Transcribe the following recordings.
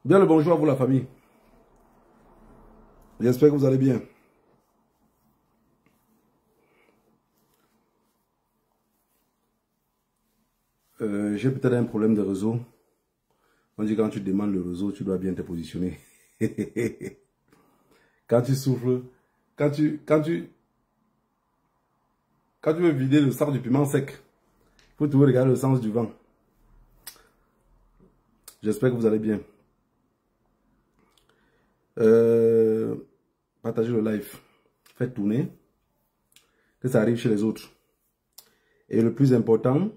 Bien le bonjour à vous la famille. J'espère que vous allez bien. J'ai peut-être un problème de réseau. On dit quand tu demandes le réseau, tu dois bien te positionner. Quand tu souffles, quand tu veux vider le sang du piment sec, il faut toujours regarder le sens du vent. J'espère que vous allez bien. Partagez le live. Faites tourner. Que ça arrive chez les autres. Et le plus important,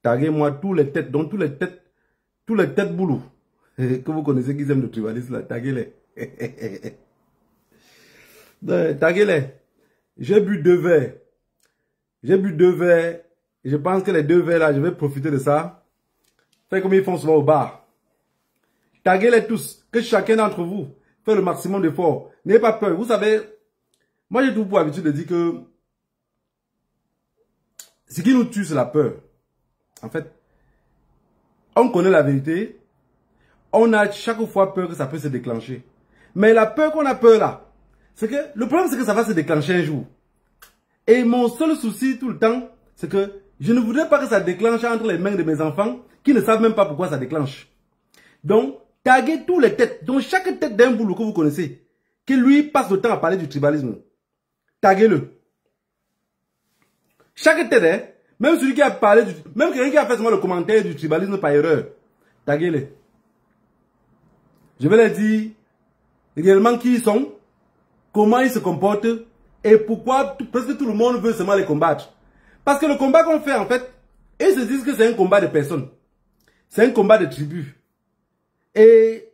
taguez-moi tous les têtes, donc tous les têtes boulous que vous connaissez qui aiment le tribalisme là, taguez-les. Taguez-les. J'ai bu 2 verres. J'ai bu 2 verres. Et je pense que les 2 verres là, je vais profiter de ça. Faites comme ils font souvent au bar. Taguez-les tous. Que chacun d'entre vous fait le maximum d'efforts. N'ayez pas peur. Vous savez, moi j'ai tout pour habitude de dire que ce qui nous tue, c'est la peur. En fait, on connaît la vérité. On a chaque fois peur que ça peut se déclencher. Mais la peur qu'on a peur là, c'est que le problème c'est que ça va se déclencher un jour. Et mon seul souci tout le temps, c'est que je ne voudrais pas que ça déclenche entre les mains de mes enfants qui ne savent même pas pourquoi ça déclenche. Donc, taguez tous les têtes. Donc, chaque tête d'un boulot que vous connaissez, qui lui passe le temps à parler du tribalisme, taguez-le. Chaque tête, hein, même celui qui a parlé du... Même quelqu'un qui a fait seulement le commentaire du tribalisme par erreur, taguez-les. Je vais leur dire réellement qui ils sont, comment ils se comportent et pourquoi presque tout le monde veut seulement les combattre. Parce que le combat qu'on fait en fait, ils se disent que c'est un combat de personnes. C'est un combat de tribus. Et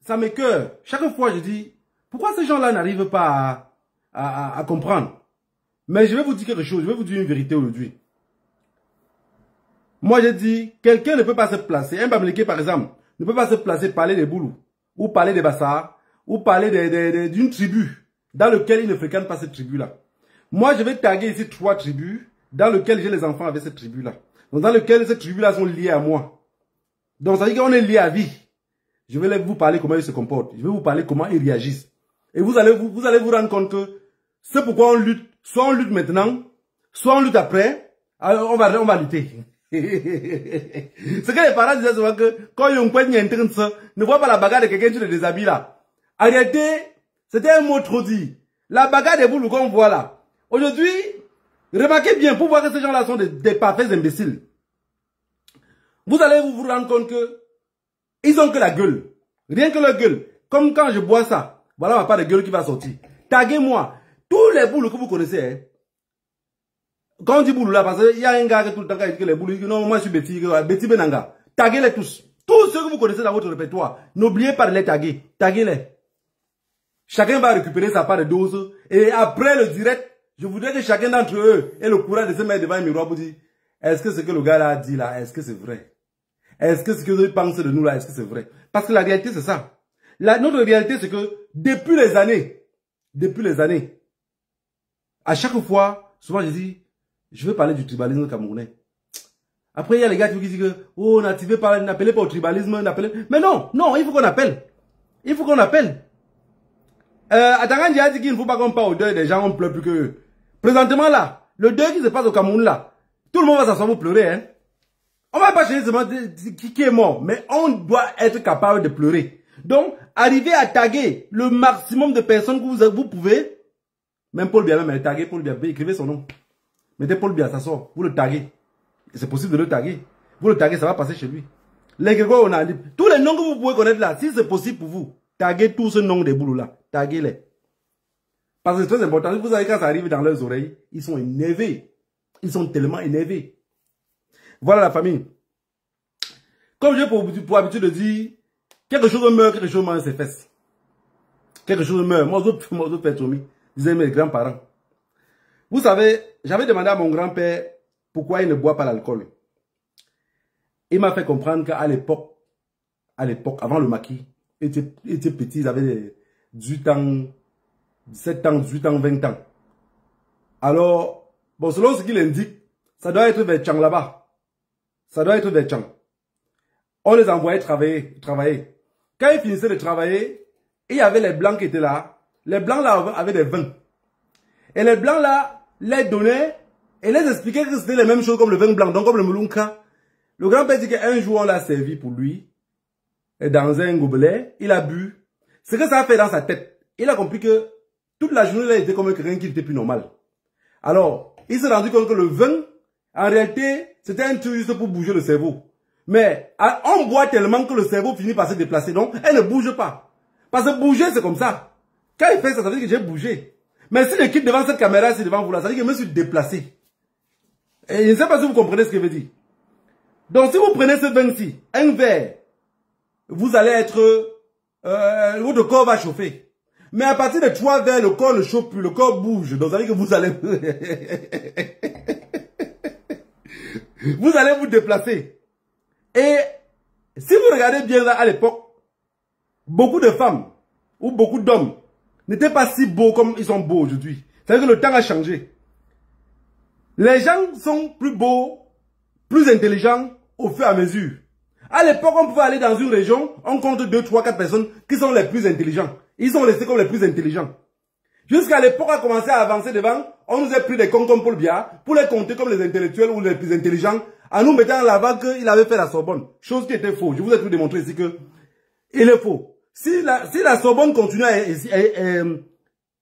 ça m'écoeure. Chaque fois je dis, pourquoi ces gens-là n'arrivent pas à comprendre? Mais je vais vous dire quelque chose, je vais vous dire une vérité aujourd'hui. Moi j'ai dit, quelqu'un ne peut pas se placer, un Bamileke par exemple, ne peut pas se placer, parler des Boulous, ou parler des Bassars, ou parler d'une tribu, dans lequel il ne fréquente pas cette tribu-là. Moi je vais taguer ici 3 tribus, dans lesquelles j'ai les enfants avec cette tribu-là. Donc dans lesquelles ces tribus-là sont liées à moi. Donc ça veut dire qu'on est liés à vie. Je vais vous parler comment ils se comportent, je vais vous parler comment ils réagissent. Et vous allez vous rendre compte que c'est pourquoi on lutte. Soit on lutte maintenant, soit on lutte après, alors on va lutter. C'est que les parents disaient souvent que quand ils ont ne voit pas la bagarre de quelqu'un, tu le déshabilles là. En réalité, c'était un mot trop dit. La bagarre des boules qu'on voit là. Aujourd'hui, remarquez bien pour voir que ces gens-là sont des parfaits imbéciles. Vous allez vous rendre compte que ils ont que la gueule. Rien que leur gueule. Comme quand je bois ça. Voilà ma part de gueule qui va sortir. Taguez-moi. Tous les boules que vous connaissez, hein. Quand on dit boulou là, parce qu'il y a un gars qui tout le temps dit que les boules, non, moi je suis Betty Benanga. Taguez-les tous. Tous ceux que vous connaissez dans votre répertoire, n'oubliez pas de les taguer. Taguez-les. Chacun va récupérer sa part de dose. Et après le direct, je voudrais que chacun d'entre eux ait le courage de se mettre devant un miroir pour dire, est-ce que ce que le gars là a dit là, est-ce que c'est vrai? Est-ce que ce que eux pensent de nous là, est-ce que c'est vrai? Parce que la réalité c'est ça. Notre réalité c'est que depuis les années, à chaque fois, souvent je dis, je veux parler du tribalisme camerounais. Après, il y a les gars qui disent que, oh, n'appelez pas au tribalisme, mais non, il faut qu'on appelle. Il faut qu'on appelle. Atangan a dit qu'il ne faut pas qu'on parle au deuil des gens, on pleure plus que eux. Présentement là, le deuil qui se passe au Cameroun là, tout le monde va s'asseoir pour pleurer, hein. On va pas chercher seulement qui est mort, mais on doit être capable de pleurer. Donc, arrivez à taguer le maximum de personnes que vous pouvez. Même Paul Biya, même taguer Paul Biya, écrivez son nom. Mettez Paul Biya, ça sort. Vous le taguez. C'est possible de le taguer. Vous le taguez, ça va passer chez lui. Les Grégoire, on a dit. Tous les noms que vous pouvez connaître là, si c'est possible pour vous, taguez tous ces noms des boulots là. Taguez-les. Parce que c'est très important. Vous savez, quand ça arrive dans leurs oreilles, ils sont énervés. Ils sont tellement énervés. Voilà la famille. Comme j'ai pour habitude de dire, quelque chose meurt, quelque chose mange ses fesses. Quelque chose meurt. Moi, je fais tourner, disaient mes grands-parents. Vous savez, j'avais demandé à mon grand-père pourquoi il ne boit pas l'alcool. Il m'a fait comprendre qu'à l'époque, avant le maquis, ils étaient petits, ils avaient 18 ans, 17 ans, 18 ans, 20 ans. Alors, bon, selon ce qu'il indique, ça doit être vers Tchang là-bas. Ça doit être vers Tchang. On les envoyait travailler. Quand ils finissaient de travailler, il y avait les blancs qui étaient là. Les blancs là avaient des vins. Et les blancs là les donnaient et les expliquaient que c'était les mêmes choses comme le vin blanc, donc comme le mulunka. Le grand-père dit qu'un jour on l'a servi pour lui. Et dans un gobelet, il a bu. Ce que ça a fait dans sa tête, il a compris que toute la journée, il était comme quelqu'un qui n'était plus normal. Alors, il s'est rendu compte que le vin, en réalité, c'était un truc juste pour bouger le cerveau. Mais on boit tellement que le cerveau finit par se déplacer. Donc, elle ne bouge pas. Parce que bouger, c'est comme ça. Quand il fait ça, ça veut dire que j'ai bougé. Mais si je quitte devant cette caméra, c'est devant vous là, ça veut dire que je me suis déplacé. Et je ne sais pas si vous comprenez ce que je veux dire. Donc, si vous prenez ce vin-ci, un verre, vous allez être... votre corps va chauffer. Mais à partir de 3 verres, le corps ne chauffe plus, le corps bouge. Donc, ça veut dire que vous allez... vous allez vous déplacer. Et si vous regardez bien là, à l'époque, beaucoup de femmes ou beaucoup d'hommes n'étaient pas si beaux comme ils sont beaux aujourd'hui. C'est-à-dire que le temps a changé. Les gens sont plus beaux, plus intelligents au fur et à mesure. À l'époque, on pouvait aller dans une région, on compte 2, 3, 4 personnes qui sont les plus intelligents. Ils sont restés comme les plus intelligents. Jusqu'à l'époque, on a commencé à avancer devant, on nous a pris des cons comme Paul Biya pour les compter comme les intellectuels ou les plus intelligents, en nous mettant en avant qu'il avait fait la Sorbonne. Chose qui était faux. Je vous ai tout démontré ici que il est faux. Si la Sorbonne continue à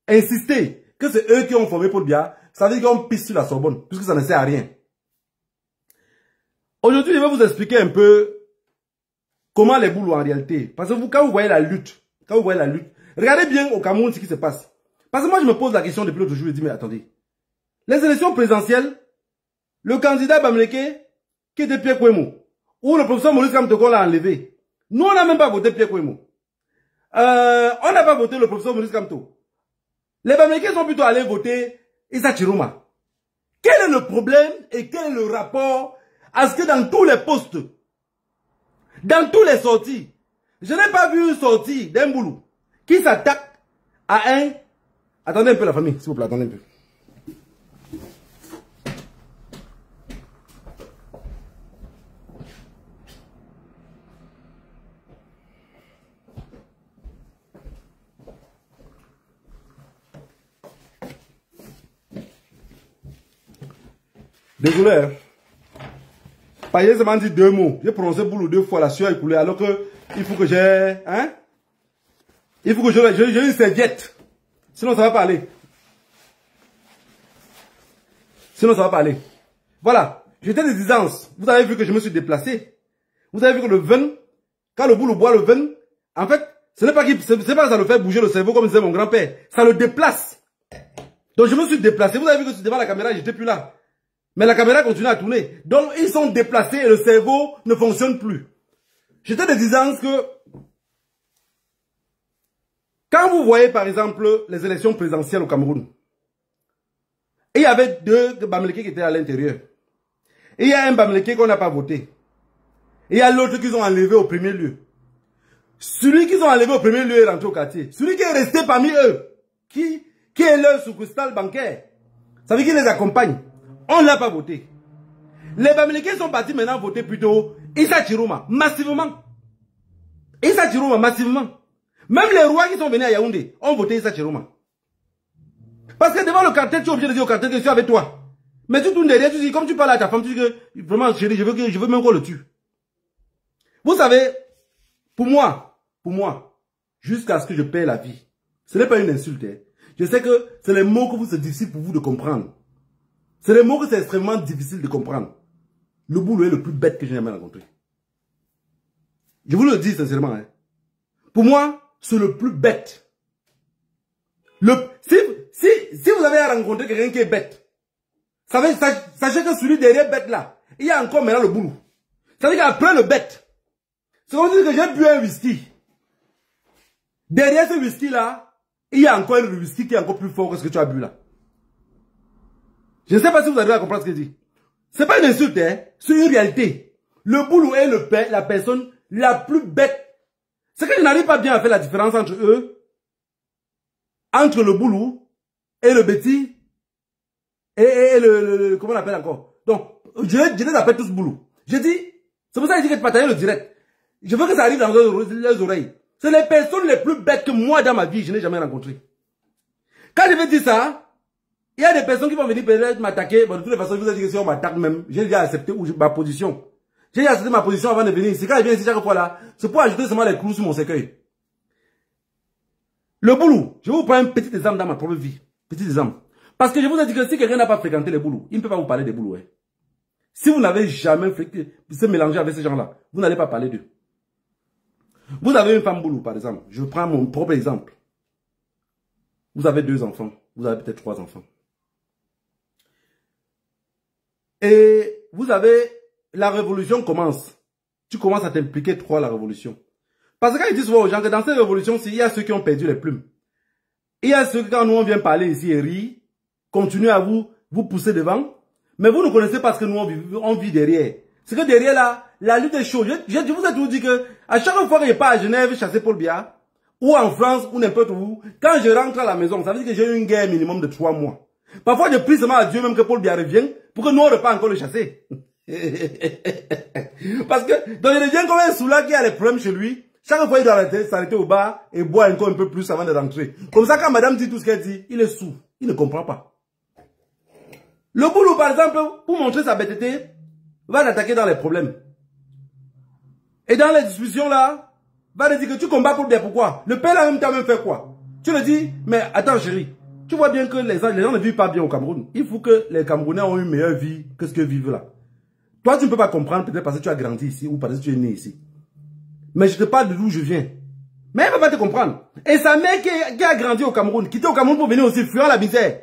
insister que c'est eux qui ont formé Paul Biya, ça veut dire qu'on pisse sur la Sorbonne, puisque ça ne sert à rien. Aujourd'hui, je vais vous expliquer un peu comment les boulots en réalité. Parce que vous, quand vous voyez la lutte, regardez bien au Cameroun ce qui se passe. Parce que moi, je me pose la question depuis l'autre jour, je dis, mais attendez. Les élections présidentielles, le candidat Bamileke, qui était Pierre Kouemou, ou le professeur Maurice Kamto l'a enlevé. Nous, on n'a même pas voté Pierre Kouemou. On n'a pas voté le professeur Maurice Kamto. Les Bamileke sont plutôt allés voter Issa Chiruma. Quel est le problème et quel est le rapport à ce que dans tous les postes, dans tous les sorties, je n'ai pas vu une sortie d'un boulot qui s'attaque à un... Attendez un peu la famille, s'il vous plaît, attendez un peu. Désolé, hein. Payet m'a dit 2 mots. J'ai prononcé boulot 2 fois, la sueur est coulée, alors que il faut que j'ai... Hein? Il faut que j'ai une serviette. Sinon, ça va pas aller. Sinon, ça va pas aller. Voilà. J'étais des distances. Vous avez vu que je me suis déplacé. Vous avez vu que le vin, quand le boulot boit le vin, en fait, ce n'est pas que ça le fait bouger le cerveau comme disait mon grand-père. Ça le déplace. Donc, je me suis déplacé. Vous avez vu que devant la caméra, j'étais plus là. Mais la caméra continue à tourner. Donc, ils sont déplacés et le cerveau ne fonctionne plus. J'étais des distances que... Quand vous voyez, par exemple, les élections présidentielles au Cameroun, il y avait 2 Bamileke qui étaient à l'intérieur. Et il y a un Bamileke qu'on n'a pas voté. Et il y a l'autre qu'ils ont enlevé au premier lieu. Celui qu'ils ont enlevé au premier lieu est rentré au quartier. Celui qui est resté parmi eux, qui est leur sous-cristal bancaire, ça veut dire qu'il les accompagne. On ne l'a pas voté. Les Bamileke sont partis maintenant voter plutôt Issa Chiruma, massivement. Issa Chiruma, massivement. Même les rois qui sont venus à Yaoundé ont voté Issa Chiruma. Parce que devant le cartel, tu es obligé de dire au cartel que je suis avec toi. Mais tu tournes derrière, tu dis, comme tu parles à ta femme, tu dis que, vraiment, chérie, je veux même qu'on le tue. Vous savez, pour moi, jusqu'à ce que je paie la vie, ce n'est pas une insulte. Hein. Je sais que c'est les mots que c'est difficile pour vous de comprendre. C'est les mots que c'est extrêmement difficile de comprendre. Le boulot est le plus bête que j'ai jamais rencontré. Je vous le dis sincèrement. Hein. Pour moi, c'est le plus bête. Si vous avez rencontré quelqu'un qui est bête, sachez que celui derrière bête là, il y a encore maintenant le boulot. Ça veut dire qu'après le bête, c'est comme dire que j'ai bu un whisky. Derrière ce whisky là, il y a encore un whisky qui est encore plus fort que ce que tu as bu là. Je ne sais pas si vous arrivez à comprendre ce que je dis. C'est pas une insulte, hein. C'est une réalité. Le boulot est la personne la plus bête. C'est que je n'arrive pas bien à faire la différence entre eux, entre le boulot et le bêtis et le comment on appelle encore. Donc, je les appelle tous boulot. Je dis, c'est pour ça que je dis que tu partages le direct. Je veux que ça arrive dans leurs oreilles. C'est les personnes les plus bêtes que moi dans ma vie, je n'ai jamais rencontrées. Quand je vais dire ça, il y a des personnes qui vont venir peut-être m'attaquer. Bon, de toutes les façons, je vous ai dit que si on m'attaque même, j'ai déjà accepté ma position. J'ai déjà accepté ma position avant de venir ici. Quand je viens ici chaque fois là, c'est pour ajouter seulement les clous sur mon cercueil. Le boulot, je vais vous prendre un petit exemple dans ma propre vie. Petit exemple. Parce que je vous ai dit que si quelqu'un n'a pas fréquenté les boulots, il ne peut pas vous parler des boulots. Hein. Si vous n'avez jamais se mélangé avec ces gens-là, vous n'allez pas parler d'eux. Vous avez une femme boulot, par exemple. Je prends mon propre exemple. Vous avez 2 enfants. Vous avez peut-être 3 enfants. Et vous avez... La révolution commence. Tu commences à t'impliquer trop à la révolution. Parce que quand ils disent souvent aux gens que dans cette révolution-ci, il y a ceux qui ont perdu les plumes. Il y a ceux qui, quand nous on vient parler ici et rire, continuent à vous pousser devant. Mais vous ne connaissez pas ce que nous on vit derrière. C'est que derrière là, la lutte est chaude. Je vous ai toujours dit que à chaque fois que je pars à Genève chasser Paul Biya, ou en France, ou n'importe où, quand je rentre à la maison, ça veut dire que j'ai eu une guerre minimum de 3 mois. Parfois, je prie seulement à Dieu même que Paul Biya revienne pour que nous on ne pas encore le chasser. Parce que donc il devient comme un soulard qui a les problèmes chez lui. Chaque fois il doit s'arrêter au bar et boire encore un peu plus avant de rentrer. Comme ça quand madame dit tout ce qu'elle dit, il est sourd, il ne comprend pas. Le boulot par exemple, pour montrer sa bêteté, va l'attaquer dans les problèmes. Et dans les discussions là, va lui dire que tu combats pour bien pourquoi. Le père là même t'a même fait quoi. Tu le dis, mais attends chérie, tu vois bien que les gens ne vivent pas bien au Cameroun. Il faut que les Camerounais ont une meilleure vie que ce que vivent là. Toi, tu ne peux pas comprendre peut-être parce que tu as grandi ici ou parce que tu es né ici. Mais je te parle de d'où je viens. Mais elle ne va pas te comprendre. Et sa mère qui a grandi au Cameroun, qui était au Cameroun pour venir aussi fuyant la misère.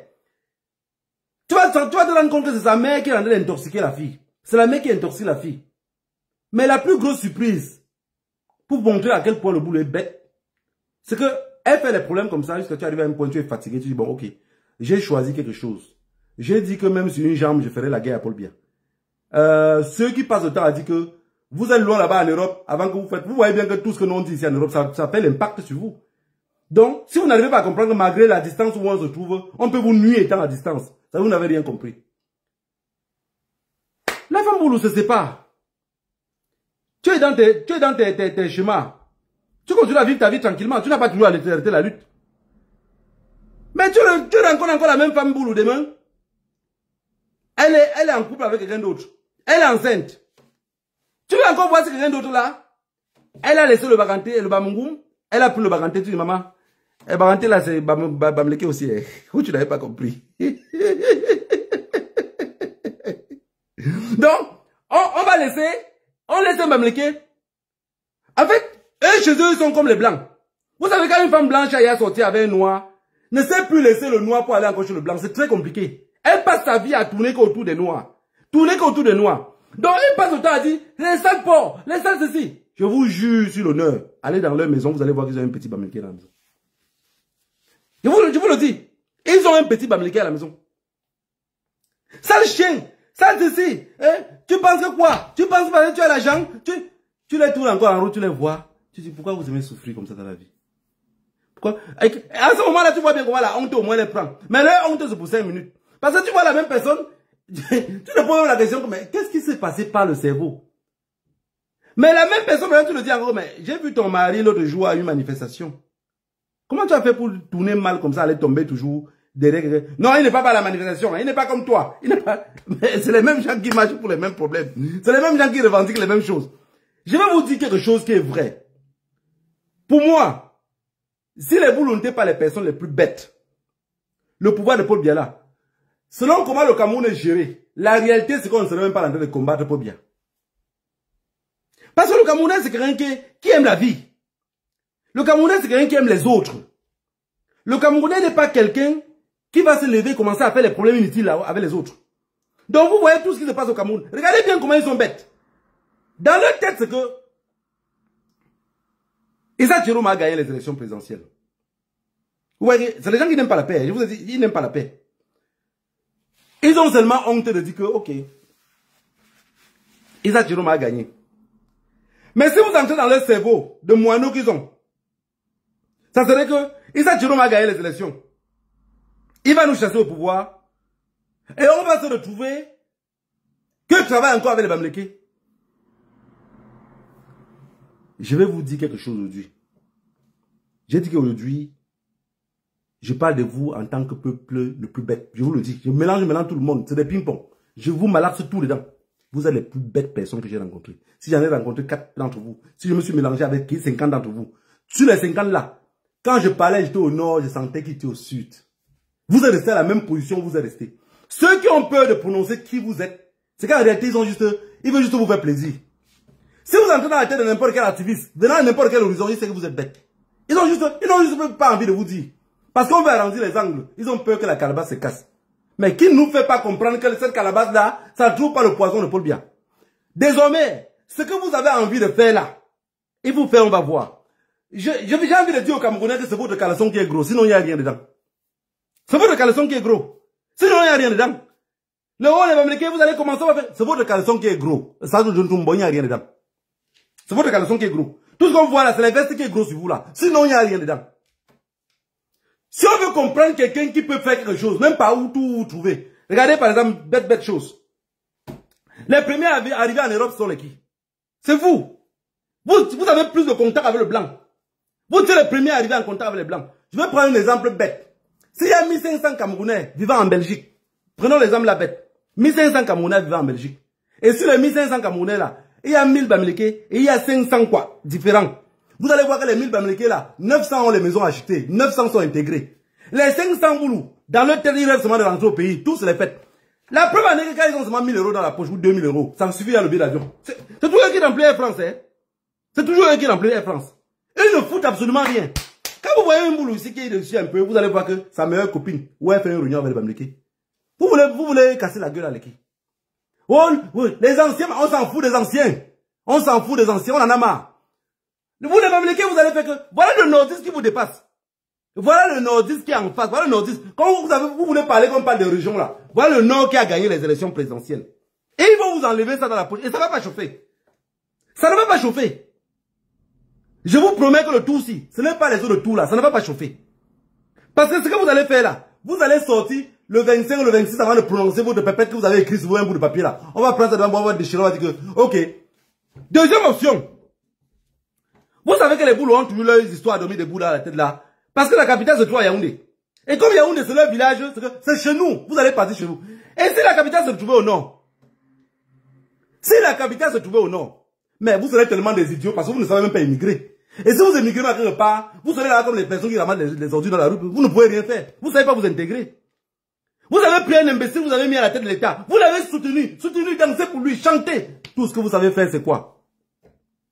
Tu vas te rendre compte que c'est sa mère qui est en train d'intoxiquer la fille. C'est la mère qui intoxique la fille. Mais la plus grosse surprise, pour montrer à quel point le boulot est bête, c'est que elle fait les problèmes comme ça jusqu'à tu arrives à un point où tu es fatigué. Tu dis bon ok, j'ai choisi quelque chose. J'ai dit que même sur une jambe, je ferai la guerre à Paul Biya. Ceux qui passent le temps a dit que vous êtes loin là-bas en Europe, avant que vous faites, vous voyez bien que tout ce que nous on dit ici en Europe, ça fait l'impact sur vous. Donc, si vous n'arrivez pas à comprendre que malgré la distance où on se trouve, on peut vous nuire étant à distance. Ça, vous n'avez rien compris. La femme boulot se sépare. Tu es dans tes chemins. Tu continues à vivre ta vie tranquillement. Tu n'as pas toujours à arrêter la lutte. Mais tu rencontres encore la même femme boulot demain. Elle est en couple avec quelqu'un d'autre. Elle est enceinte. Tu veux encore voir si quelqu'un d'autre là? Elle a laissé le baganté et le bamungoum. Elle a pris le baganté. Tu dis maman. Le baganté là c'est bamleke aussi. Où tu n'avais pas compris. Donc, on va laisser. On laisse un bamleke. En fait, eux chez eux ils sont comme les blancs. Vous savez quand une femme blanche a sorti avec un noir, ne sait plus laisser le noir pour aller encore chez le blanc. C'est très compliqué. Elle passe sa vie à tourner qu'autour des noirs. Tourner qu'autour des noirs. Donc, elle passe le temps à dire, les sales porcs, les sales ceci. Je vous jure sur l'honneur, allez dans leur maison, vous allez voir qu'ils ont un petit bamleke à la maison. Je vous le dis. Ils ont un petit bamleke à la maison. Sale chien, sale ceci. Hein? Tu penses que quoi? Tu penses que tu as l'argent? Tu les tournes encore en route, tu les vois. Tu dis, pourquoi vous aimez souffrir comme ça dans la vie? Pourquoi? À ce moment-là, tu vois bien comment la honte au moins les prend. Mais la honte, c'est pour 5 minutes. Parce que tu vois la même personne, tu te poses la question, mais qu'est-ce qui s'est passé par le cerveau? Mais la même personne, tu le dis encore, mais j'ai vu ton mari l'autre jour à une manifestation. Comment tu as fait pour tourner mal comme ça, aller tomber toujours derrière? Non, il n'est pas à la manifestation, il n'est pas comme toi. C'est les mêmes gens qui marchent pour les mêmes problèmes. C'est les mêmes gens qui revendiquent les mêmes choses. Je vais vous dire quelque chose qui est vrai. Pour moi, si les boulots n'étaient pas les personnes les plus bêtes, le pouvoir de Paul Biya là, selon comment le Cameroun est géré, la réalité c'est qu'on ne serait même pas en train de combattre Paul Biya. Parce que le Camerounais c'est quelqu'un qui aime la vie. Le Camerounais c'est quelqu'un qui aime les autres. Le Camerounais n'est pas quelqu'un qui va se lever et commencer à faire les problèmes inutiles avec les autres. Donc vous voyez tout ce qui se passe au Cameroun. Regardez bien comment ils sont bêtes. Dans leur tête c'est que Issa Jérôme a gagné les élections présidentielles. Vous voyez, c'est les gens qui n'aiment pas la paix. Je vous ai dit, ils n'aiment pas la paix. Ils ont seulement honte de dire que, ok, Issa Jérôme a gagné. Mais si vous entrez dans leur cerveau de moineaux qu'ils ont, ça serait que Issa Jérôme a gagné les élections. Il va nous chasser au pouvoir. Et on va se retrouver que travaille encore avec les Bamleke. Je vais vous dire quelque chose aujourd'hui. J'ai dit qu'aujourd'hui, je parle de vous en tant que peuple le plus bête. Je vous le dis. Je mélange maintenant tout le monde. C'est des ping-pong. Je vous malaxe tous les dents. Vous êtes les plus bêtes personnes que j'ai rencontrées. Si j'en ai rencontré 4 d'entre vous, si je me suis mélangé avec 50 d'entre vous, sur les 50 là, quand je parlais, j'étais au nord, je sentais qu'il était au sud. Vous êtes restés à la même position, vous êtes restés. Ceux qui ont peur de prononcer qui vous êtes, c'est qu'en réalité, ils veulent juste vous faire plaisir. Si vous entrez dans la tête de n'importe quel activiste, venant de n'importe quel horizon, ils savent que vous êtes bête. Ils n'ont juste pas envie de vous dire. Parce qu'on veut arrondir les angles. Ils ont peur que la calebasse se casse. Mais qui ne nous fait pas comprendre que cette calebasse-là, ça ne trouve pas le poison de Paul Biya. Désormais, ce que vous avez envie de faire là, il vous fait, on va voir. J'ai envie de dire aux Camerounais que c'est votre caleçon qui est gros, sinon il n'y a rien dedans. C'est votre caleçon qui est gros, sinon il n'y a rien dedans. Le haut, les Américains, vous allez commencer à faire, c'est votre caleçon qui est gros. Ça, il n'y a rien dedans. C'est votre caleçon qui est gros. Tout ce qu'on voit là, c'est la veste qui est gros sur vous là. Sinon, il n'y a rien dedans. Si on veut comprendre quelqu'un qui peut faire quelque chose, même pas où tout vous trouvez. Regardez par exemple, bête chose. Les premiers arrivés en Europe sont les qui? C'est vous. Vous avez plus de contact avec le blanc. Vous êtes les premiers arrivés en contact avec les blancs. Je vais prendre un exemple bête. S'il y a 1500 Camerounais vivant en Belgique, prenons l'exemple la bête. 1500 Camerounais vivant en Belgique. Et sur les 1500 Camerounais là, il y a 1000 Bamileke et il y a 500 quoi, différents. Vous allez voir que les 1000 Bamileke là, 900 ont les maisons achetées, 900 sont intégrés. Les 500 boulous, dans leur tête, ils rêvent seulement de rentrer au pays, tous les fêtes. La preuve en est que quand ils ont seulement 1000 € dans la poche ou 2000 €, ça me suffit à le billet d'avion. C'est toujours eux qui remplissent Air France, hein. C'est toujours eux qui remplissent Air France. Ils ne foutent absolument rien. Quand vous voyez un boulot ici qui est dessus un peu, vous allez voir que sa meilleure copine, ou elle fait une réunion avec les Bamileke. Vous voulez casser la gueule à l'équipe. Oh, oui, les anciens, on s'en fout des anciens. On s'en fout des anciens, on en a marre. Vous les Bamileke, vous allez faire que, voilà le nordiste qui vous dépasse. Voilà le nordiste qui est en face, voilà le nordiste. Quand vous voulez parler comme on parle de région là, voilà le nord qui a gagné les élections présidentielles. Et ils vont vous enlever ça dans la poche. Et ça ne va pas chauffer. Ça ne va pas chauffer. Je vous promets que le tout ci, ce n'est pas les autres tout là, ça ne va pas chauffer. Parce que ce que vous allez faire là, vous allez sortir le 25 ou le 26 avant de prononcer votre pépette que vous avez écrit sur un bout de papier là. On va prendre ça devant, on va déchirer, on va dire que, ok. Deuxième option. Vous savez que les boules ont toujours leur histoire de mettre des boules à la tête là. Parce que la capitale se trouve à Yaoundé. Et comme Yaoundé c'est leur village, c'est chez nous. Vous allez partir chez vous. Et si la capitale se trouvait au nord? Si la capitale se trouvait au nord, mais vous serez tellement des idiots parce que vous ne savez même pas immigrer. Et si vous immigrez à quelque part, vous serez là comme les personnes qui ramassent les ordures dans la rue. Vous ne pouvez rien faire. Vous ne savez pas vous intégrer. Vous avez pris un imbécile, vous avez mis à la tête de l'État. Vous l'avez soutenu, danser pour lui, chanter. Tout ce que vous savez faire, c'est quoi?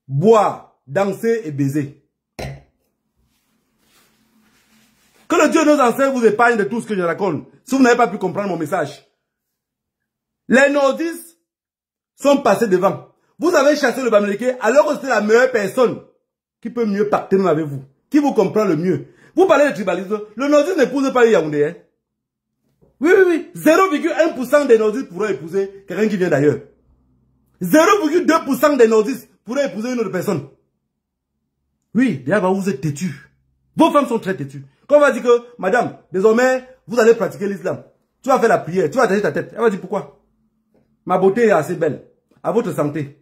Boire, danser et baiser. Que le Dieu nos ancêtres vous épargne de tout ce que je raconte. Si vous n'avez pas pu comprendre mon message. Les nordistes sont passés devant. Vous avez chassé le Bamileke alors que c'est la meilleure personne qui peut mieux partenaire avec vous. Qui vous comprend le mieux. Vous parlez de tribalisme. Le nordiste n'épouse pas les Yaoundé. Hein? Oui. 0,1% des nordistes pourraient épouser quelqu'un qui vient d'ailleurs. 0,2% des nordistes pourraient épouser une autre personne. Oui, déjà vous êtes têtus. Vos femmes sont très têtues. Quand on va dire que, madame, désormais, vous allez pratiquer l'islam. Tu vas faire la prière, tu vas attacher ta tête. Elle va dire pourquoi? Ma beauté est assez belle. À votre santé.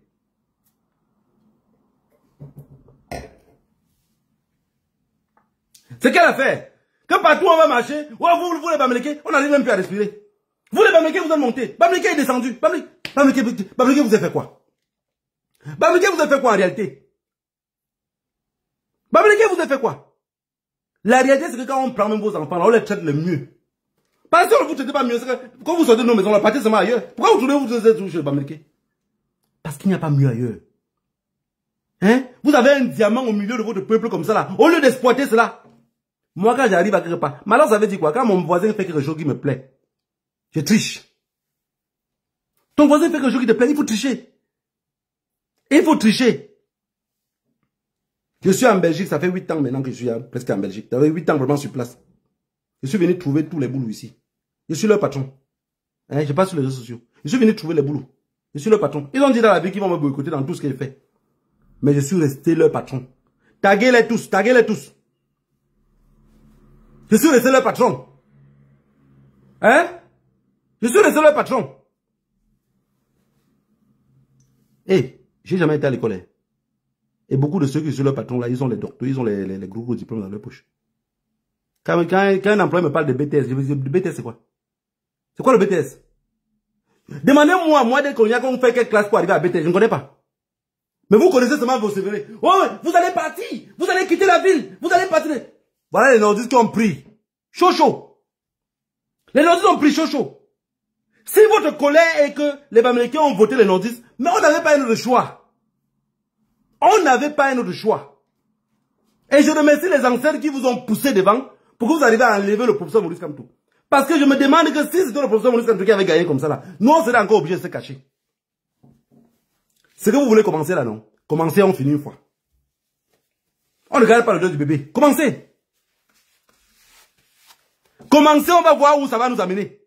C'est quelle affaire? Que partout on va marcher, vous les Bamileke, on n'arrive même plus à respirer. Vous les Bamileke, vous êtes montés. Bamileke est descendu. Bamileke vous avez fait quoi? Bamileke vous avez fait quoi en réalité? Bamileke vous avez fait quoi? La réalité, c'est que quand on prend même vos enfants, on les traite le mieux. Parce que vous ne traitez pas mieux, c'est que quand vous sortez de nos maisons, on va partir seulement ailleurs. Pourquoi vous trouvez vous êtes toujours chez le Bamileke? Parce qu'il n'y a pas mieux ailleurs. Hein? Vous avez un diamant au milieu de votre peuple comme ça là. Au lieu d'exploiter cela. Moi, quand j'arrive à quelque part, malheur, ça veut dire quoi? Quand mon voisin fait quelque chose qui me plaît, je triche. Ton voisin fait quelque chose qui te plaît, il faut tricher. Il faut tricher. Je suis en Belgique, ça fait 8 ans maintenant que je suis presque en Belgique. Ça fait 8 ans vraiment sur place. Je suis venu trouver tous les boulots ici. Je suis leur patron. Hein, je passe sur les réseaux sociaux. Je suis venu trouver les boulots. Je suis leur patron. Ils ont dit dans la vie qu'ils vont me boycotter dans tout ce que j'ai fait. Mais je suis resté leur patron. Taguez-les tous, taguez-les tous. Je suis resté leur patron. Hein? Je suis resté leur patron. Hey, j'ai jamais été à l'école. Et beaucoup de ceux qui sont leurs patrons là, ils ont les docteurs, ils ont les gros diplômes dans leur poche. Quand un employé me parle de BTS, je me dis, BTS c'est quoi? C'est quoi le BTS? Demandez-moi, moi, dès qu'on fait quelle classe pour arriver à BTS, je ne connais pas. Mais vous connaissez seulement vos CV. Oh, vous allez partir, vous allez quitter la ville, vous allez partir. Voilà les nordistes qui ont pris. Chaud, chaud. Les nordistes ont pris chaud, chaud. Si votre colère est que les Américains ont voté les nordistes, mais on n'avait pas un autre choix. On n'avait pas un autre choix. Et je remercie les ancêtres qui vous ont poussé devant pour que vous arriviez à enlever le professeur Maurice Kamto. Parce que je me demande que si c'était le professeur Maurice Kamto qui avait gagné comme ça là, nous on serait encore obligés de se cacher. C'est que vous voulez commencer là, non? Commencez, on finit une fois. On ne regarde pas le dos du bébé. Commencez. Commencez, on va voir où ça va nous amener.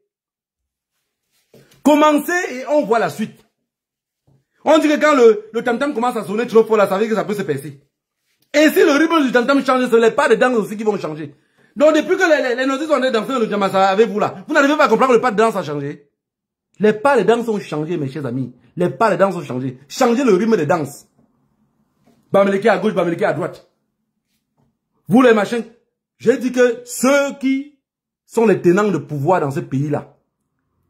Commencez et on voit la suite. On dit que quand le tam-tam commence à sonner trop fort là, ça veut dire que ça peut se percer. Et si le rythme du tam-tam change, ce n'est pas les danses aussi qui vont changer. Donc depuis que les nordistes ont dansé le Djamassa avec vous là, vous n'arrivez pas à comprendre que le pas de danse a changé. Les pas de danse ont changé, mes chers amis. Les pas de danse ont changé. Changez le rythme de danse. Bamileke à gauche, Bamileke à droite. Vous les machins, j'ai dit que ceux qui sont les tenants de pouvoir dans ce pays-là,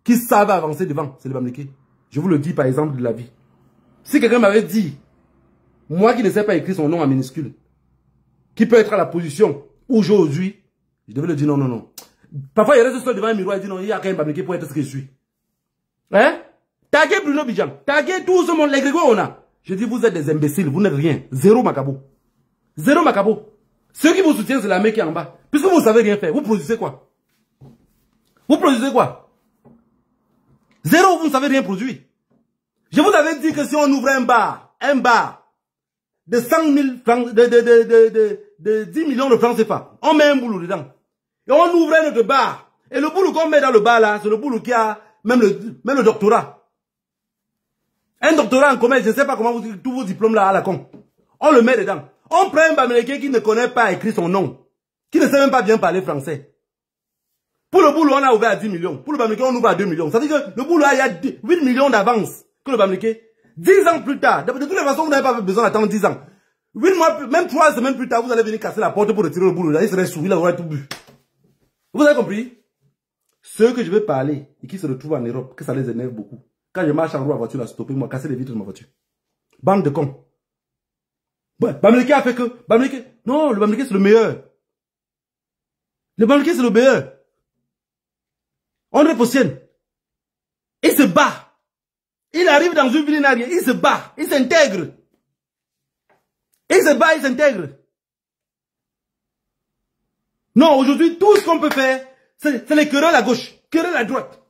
qui savent avancer devant, c'est les Bamileke. Je vous le dis par exemple de la vie. Si quelqu'un m'avait dit, moi qui ne sais pas écrire son nom en minuscule, qui peut être à la position où aujourd'hui, je devais le dire non, non, non. Parfois, il reste seul devant un miroir et dit non, il n'y a qu'un Bamileke pour être ce que je suis. Hein? Taguez Bruno Bidjan, taguez tout ce monde, les Grégoire on a. Je dis, vous êtes des imbéciles, vous n'êtes rien. Zéro macabo. Zéro macabo. Ceux qui vous soutiennent, c'est la mec qui est en bas. Puisque vous ne savez rien faire, vous produisez quoi? Vous produisez quoi? Zéro, vous ne savez rien produire. Je vous avais dit que si on ouvrait un bar de 100 000 francs, de 10 millions de francs CFA, on met un boulot dedans. Et on ouvrait notre bar. Et le boulot qu'on met dans le bar là, c'est le boulot qui a même le doctorat. Un doctorat en commerce, je ne sais pas comment tous vos diplômes là à la con. On le met dedans. On prend un Bamileke qui ne connaît pas écrire son nom. Qui ne sait même pas bien parler français. Pour le boulot, on a ouvert à 10 millions. Pour le Bamileke, on ouvre à 2 millions. Ça veut dire que le boulot là, il y a 8 millions d'avance que le Bamileke. 10 ans plus tard, de toutes les façons, vous n'avez pas besoin d'attendre 10 ans. 8 mois, même 3 semaines plus tard, vous allez venir casser la porte pour retirer le boulot. Là, il serait sous, il aurait tout bu. Vous avez compris? Ceux que je vais parler et qui se retrouvent en Europe, que ça les énerve beaucoup. Quand je marche en roue à voiture, là, stopper moi, casser les vitres de ma voiture. Bande de cons. Ouais, Bamileke a fait que, Bamileke, non, le Bamileke c'est le meilleur. Le Bamileke c'est le meilleur. On est possible. Il se bat. Il arrive dans une ville, il n'a rien. Il se bat. Il s'intègre. Il se bat, il s'intègre. Non, aujourd'hui, tout ce qu'on peut faire, c'est les querelles à gauche, querelles à droite.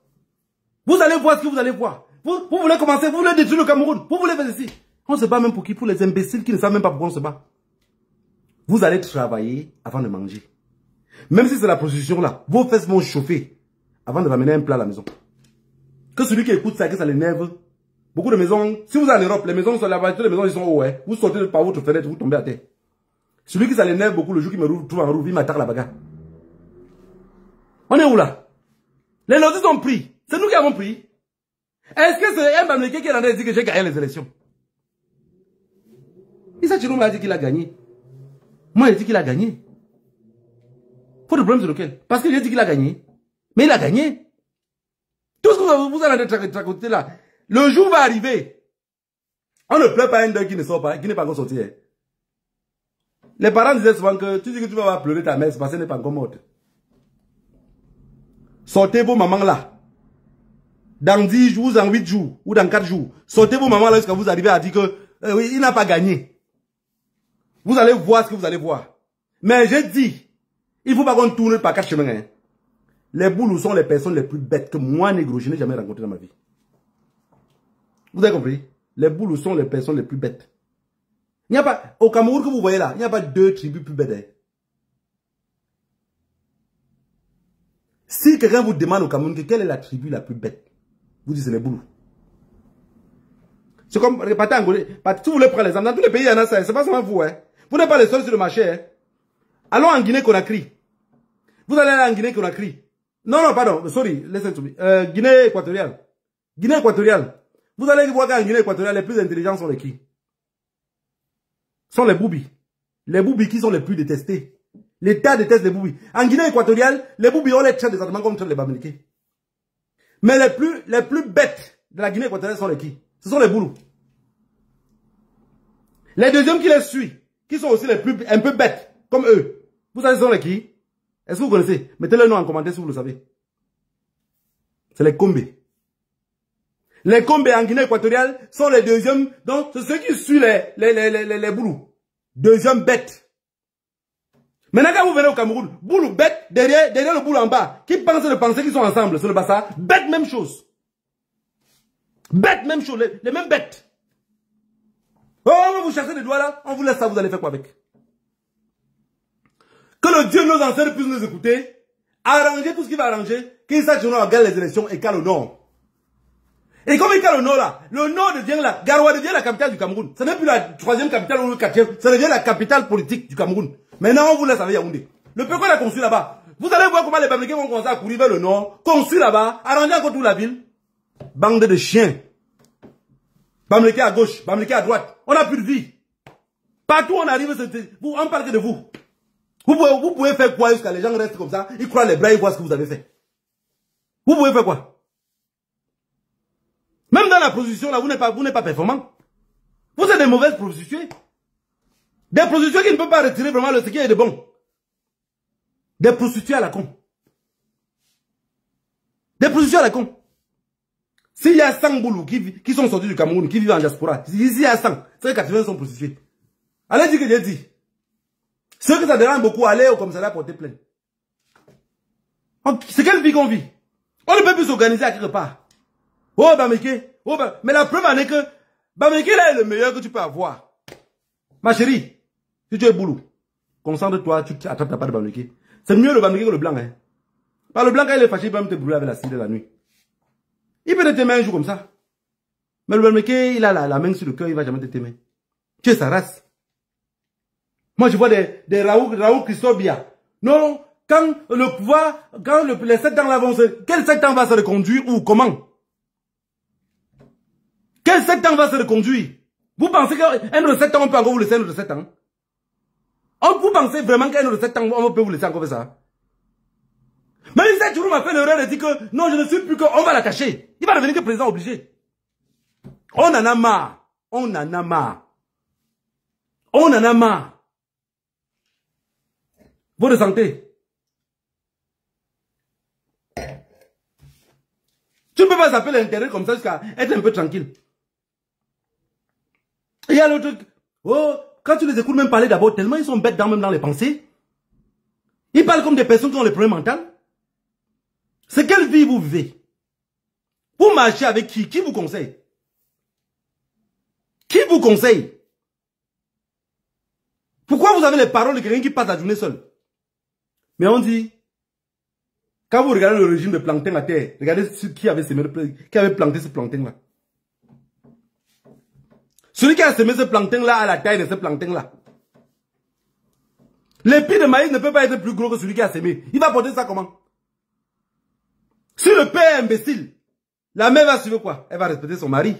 Vous allez voir ce que vous allez voir. Vous voulez commencer, vous voulez détruire le Cameroun. Vous voulez faire ceci. On se bat même pour qui? Pour les imbéciles qui ne savent même pas pourquoi on se bat. Vous allez travailler avant de manger. Même si c'est la prostitution là, vos fesses vont chauffer avant de ramener un plat à la maison. Que celui qui écoute ça, que ça l'énerve. Beaucoup de maisons, si vous êtes en Europe, les maisons sont là-bas, toutes les maisons ils sont hauts. Hein. Vous sortez par votre fenêtre, vous tombez à terre. Celui qui ça l'énerve beaucoup, le jour qui me trouve en roue, il m'attaque la bagarre. On est où là? Les nordistes ont pris. C'est nous qui avons pris. Est-ce que c'est un Bamileke qui est en train de dire que j'ai gagné les élections? Issa Chirom a dit qu'il a gagné. Moi, j'ai dit qu'il a gagné. Faut le problème c'est lequel? Parce que j'ai dit qu'il a gagné. Mais il a gagné. Tout ce que vous allez raconter là, le jour va arriver. On ne pleure pas un deuil qui ne sort pas, qui n'est pas encore sorti. Hein. Les parents disaient souvent que tu dis que tu vas pleurer ta mère, c'est parce qu'elle n'est pas encore morte. Sortez vos mamans là. Dans 10 jours, dans 8 jours, ou dans 4 jours. Sortez vos mamans là jusqu'à vous arriver à dire que oui, il n'a pas gagné. Vous allez voir ce que vous allez voir. Mais j'ai dit, il ne faut pas qu'on tourne par 4 chemins. Hein. Les boulous sont les personnes les plus bêtes que moi, négro, je n'ai jamais rencontré dans ma vie. Vous avez compris? Les boulous sont les personnes les plus bêtes. Il n'y a pas, au Cameroun que vous voyez là, il n'y a pas 2 tribus plus bêtes. Hein. Si quelqu'un vous demande au Cameroun quelle est la tribu la plus bête, vous dites c'est les boulous. C'est comme, répartez angolais. Si vous voulez prendre l'exemple, dans tous les pays, il y en a ça. C'est pas seulement vous, hein. Vous n'êtes pas les seuls sur le marché, hein. Allons en Guinée-Conakry. Vous allez aller en Guinée-Conakry. Non, pardon, sorry, listen to me. Guinée équatoriale. Guinée équatoriale. Vous allez voir qu'en Guinée équatoriale, les plus intelligents sont les qui? sont les boubis. Les boubis qui sont les plus détestés. L'État déteste les boubis. En Guinée équatoriale, les boubis, on les traite exactement comme traite les Bamileke. Mais les plus bêtes de la Guinée équatoriale sont les qui? Ce sont les boulous. Les deuxièmes qui les suivent, qui sont aussi les plus un peu bêtes, comme eux. Vous savez, ce sont les qui? Est-ce que vous connaissez? Mettez le nom en commentaire si vous le savez. C'est les Kombé. Les Kombé en Guinée équatoriale sont les deuxièmes. Donc, c'est ceux qui suivent les boulous. Deuxième bête. Maintenant, quand vous venez au Cameroun, boulou bête, derrière le boulou en bas, qui pensent de penser qu'ils sont ensemble sur le bassin, bête même chose. Bête même chose, les mêmes bêtes. Oh, vous chassez les doigts là, on vous laisse ça, vous allez faire quoi avec? Que le Dieu de nos ancêtres puisse nous écouter, arranger tout ce qu'il va arranger, qu'il sache que nous regarde les élections et qu'à le nord. Et comme il est au nord là, le nord devient Garoua devient la capitale du Cameroun. Ce n'est plus la troisième capitale ou le quatrième, ça devient la capitale politique du Cameroun. Maintenant, on vous laisse avec Yaoundé. Le peuple a construit là-bas. Vous allez voir comment les Bamileke vont commencer à courir vers le nord, construire là-bas, arranger encore toute la ville. Bande de chiens. Bamileke à gauche, Bamileke à droite. On n'a plus de vie. Partout où on arrive, on parle que de vous. Vous pouvez faire quoi jusqu'à les gens restent comme ça, ils croient les bras, ils voient ce que vous avez fait. Vous pouvez faire quoi? Même dans la prostitution, là, vous n'êtes pas performant. Vous êtes des mauvaises prostituées. Des prostituées qui ne peuvent pas retirer vraiment ce qui est de bon. Des prostituées à la con. Des prostituées à la con. S'il y a 100 boulous qui sont sortis du Cameroun, qui vivent en diaspora, s'il y a 100, c'est 80 sont prostituées. Allez dire que j'ai dit. Ceux que ça dérange beaucoup, allez au commissariat porter plainte. C'est quelle vie qu'on vit? On ne peut plus s'organiser à quelque part. Oh, Bamileke. Oh, mais la preuve en est que Bamileke là est le meilleur que tu peux avoir. Ma chérie, si tu es boulou, concentre-toi, tu attrapes ta part de Bamileke. C'est mieux le Bamileke que le blanc. Hein. Par le blanc, quand il est fâché, il peut même te brûler avec la cire de la nuit. Il peut te t'aimer un jour comme ça. Mais le Bamileke, il a la main sur le cœur, il ne va jamais te t'aimer. Tu es sa race. Moi, je vois des Raoul Christobia. Non, quand le pouvoir, quand les 7 ans là vont se... Quel 7 ans va se reconduire ou comment? Quel 7 ans va se reconduire? Vous pensez qu'un autre 7 ans, on peut encore vous laisser un autre 7 ans? Vous pensez vraiment qu'un autre 7 ans, on peut vous laisser encore faire ça? Mais il s'est toujours fait l'erreur de dire que non, je ne suis plus que, on va la cacher. Il va devenir que président obligé. On en a marre. On en a marre. On en a marre. Vous le sentez? Tu ne peux pas s'appeler l'intérêt comme ça jusqu'à être un peu tranquille. Et il y a l'autre truc. Oh, quand tu les écoutes même parler d'abord, tellement ils sont bêtes même dans les pensées. Ils parlent comme des personnes qui ont les problèmes mentaux. C'est quelle vie vous vivez? Vous marchez avec qui? Qui vous conseille? Qui vous conseille? Pourquoi vous avez les paroles de quelqu'un qui passe la journée seul? Mais on dit, quand vous regardez le régime de plantain à terre, regardez qui avait planté ce plantain-là. Celui qui a semé ce plantain-là a la taille de ce plantain-là. L'épi de maïs ne peut pas être plus gros que celui qui a semé. Il va porter ça comment? Si le père est imbécile, la mère va suivre quoi? Elle va respecter son mari.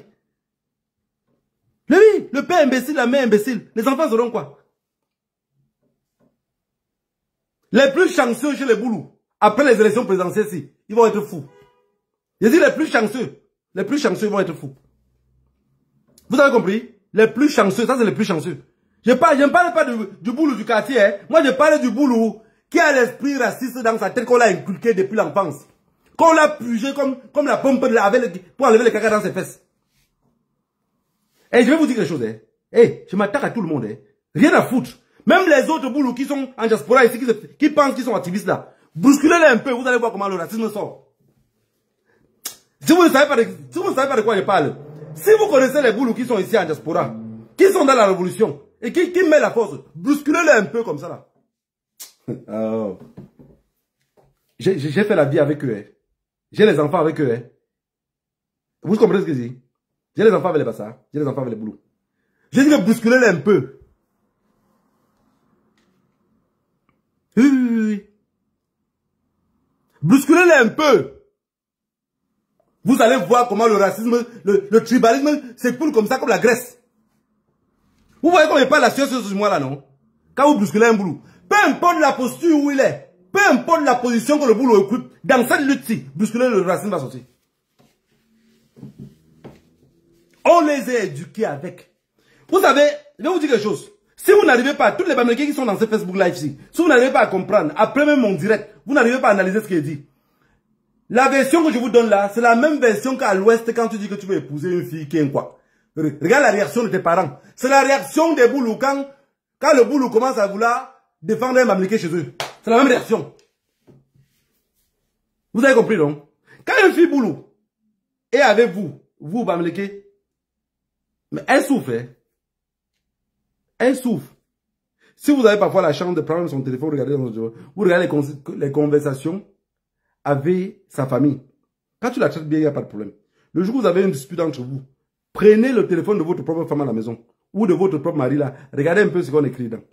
Oui, le père est imbécile, la mère est imbécile. Les enfants seront quoi? Les plus chanceux chez les boulous, après les élections présidentielles, ils vont être fous. Je dis les plus chanceux ils vont être fous. Vous avez compris? Les plus chanceux, ça c'est les plus chanceux. Je ne parle pas du boulou du quartier. Hein. Moi je parle du boulou qui a l'esprit raciste dans sa tête qu'on l'a inculqué depuis l'enfance. Qu'on l'a pugé comme la pompe pour enlever les caca dans ses fesses. Et je vais vous dire quelque chose. Hein. Hey, je m'attaque à tout le monde. Hein. Rien à foutre. Même les autres boulous qui sont en diaspora ici, qui pensent qu'ils sont activistes là. Bousculez-les un peu, vous allez voir comment le racisme sort. Si vous ne savez pas de quoi je parle, si vous connaissez les boulous qui sont ici en diaspora, qui sont dans la révolution, et qui mettent la force, bousculez-les un peu comme ça là. Oh. J'ai fait la vie avec eux. Hein. J'ai les enfants avec eux. Hein. Vous comprenez ce que je dis? J'ai les enfants avec les bassards, j'ai les enfants avec les boulous. J'ai dit que bousculez-les un peu. Oui. Bousculez-les un peu. Vous allez voir comment le racisme, le tribalisme s'écoule comme ça, comme la Grèce. Vous voyez comment il parle la science sur moi là, non? Quand vous bousculez un boulot, peu importe la posture où il est, peu importe la position que le boulot occupe, dans cette lutte-ci, bousculer le racine va sortir. On les a éduqués avec. Vous savez, je vais vous dire quelque chose. Si vous n'arrivez pas, tous les Bamileke qui sont dans ce Facebook Live-ci, si vous n'arrivez pas à comprendre, après même mon direct, vous n'arrivez pas à analyser ce qu'il dit. La version que je vous donne là, c'est la même version qu'à l'ouest quand tu dis que tu veux épouser une fille qui est quoi. Regarde la réaction de tes parents. C'est la réaction des boulous quand le boulou commence à vouloir défendre un Bamileke chez eux. C'est la même réaction. Vous avez compris, non? Quand une fille boulou est avec vous, vous Bamileke, mais elle souffre. Hein? Elle souffre. Si vous avez parfois la chance de prendre son téléphone, vous regardez les conversations avec sa famille. Quand tu la traites bien, il n'y a pas de problème. Le jour où vous avez une dispute entre vous, prenez le téléphone de votre propre femme à la maison ou de votre propre mari là, regardez un peu ce qu'on écrit dedans.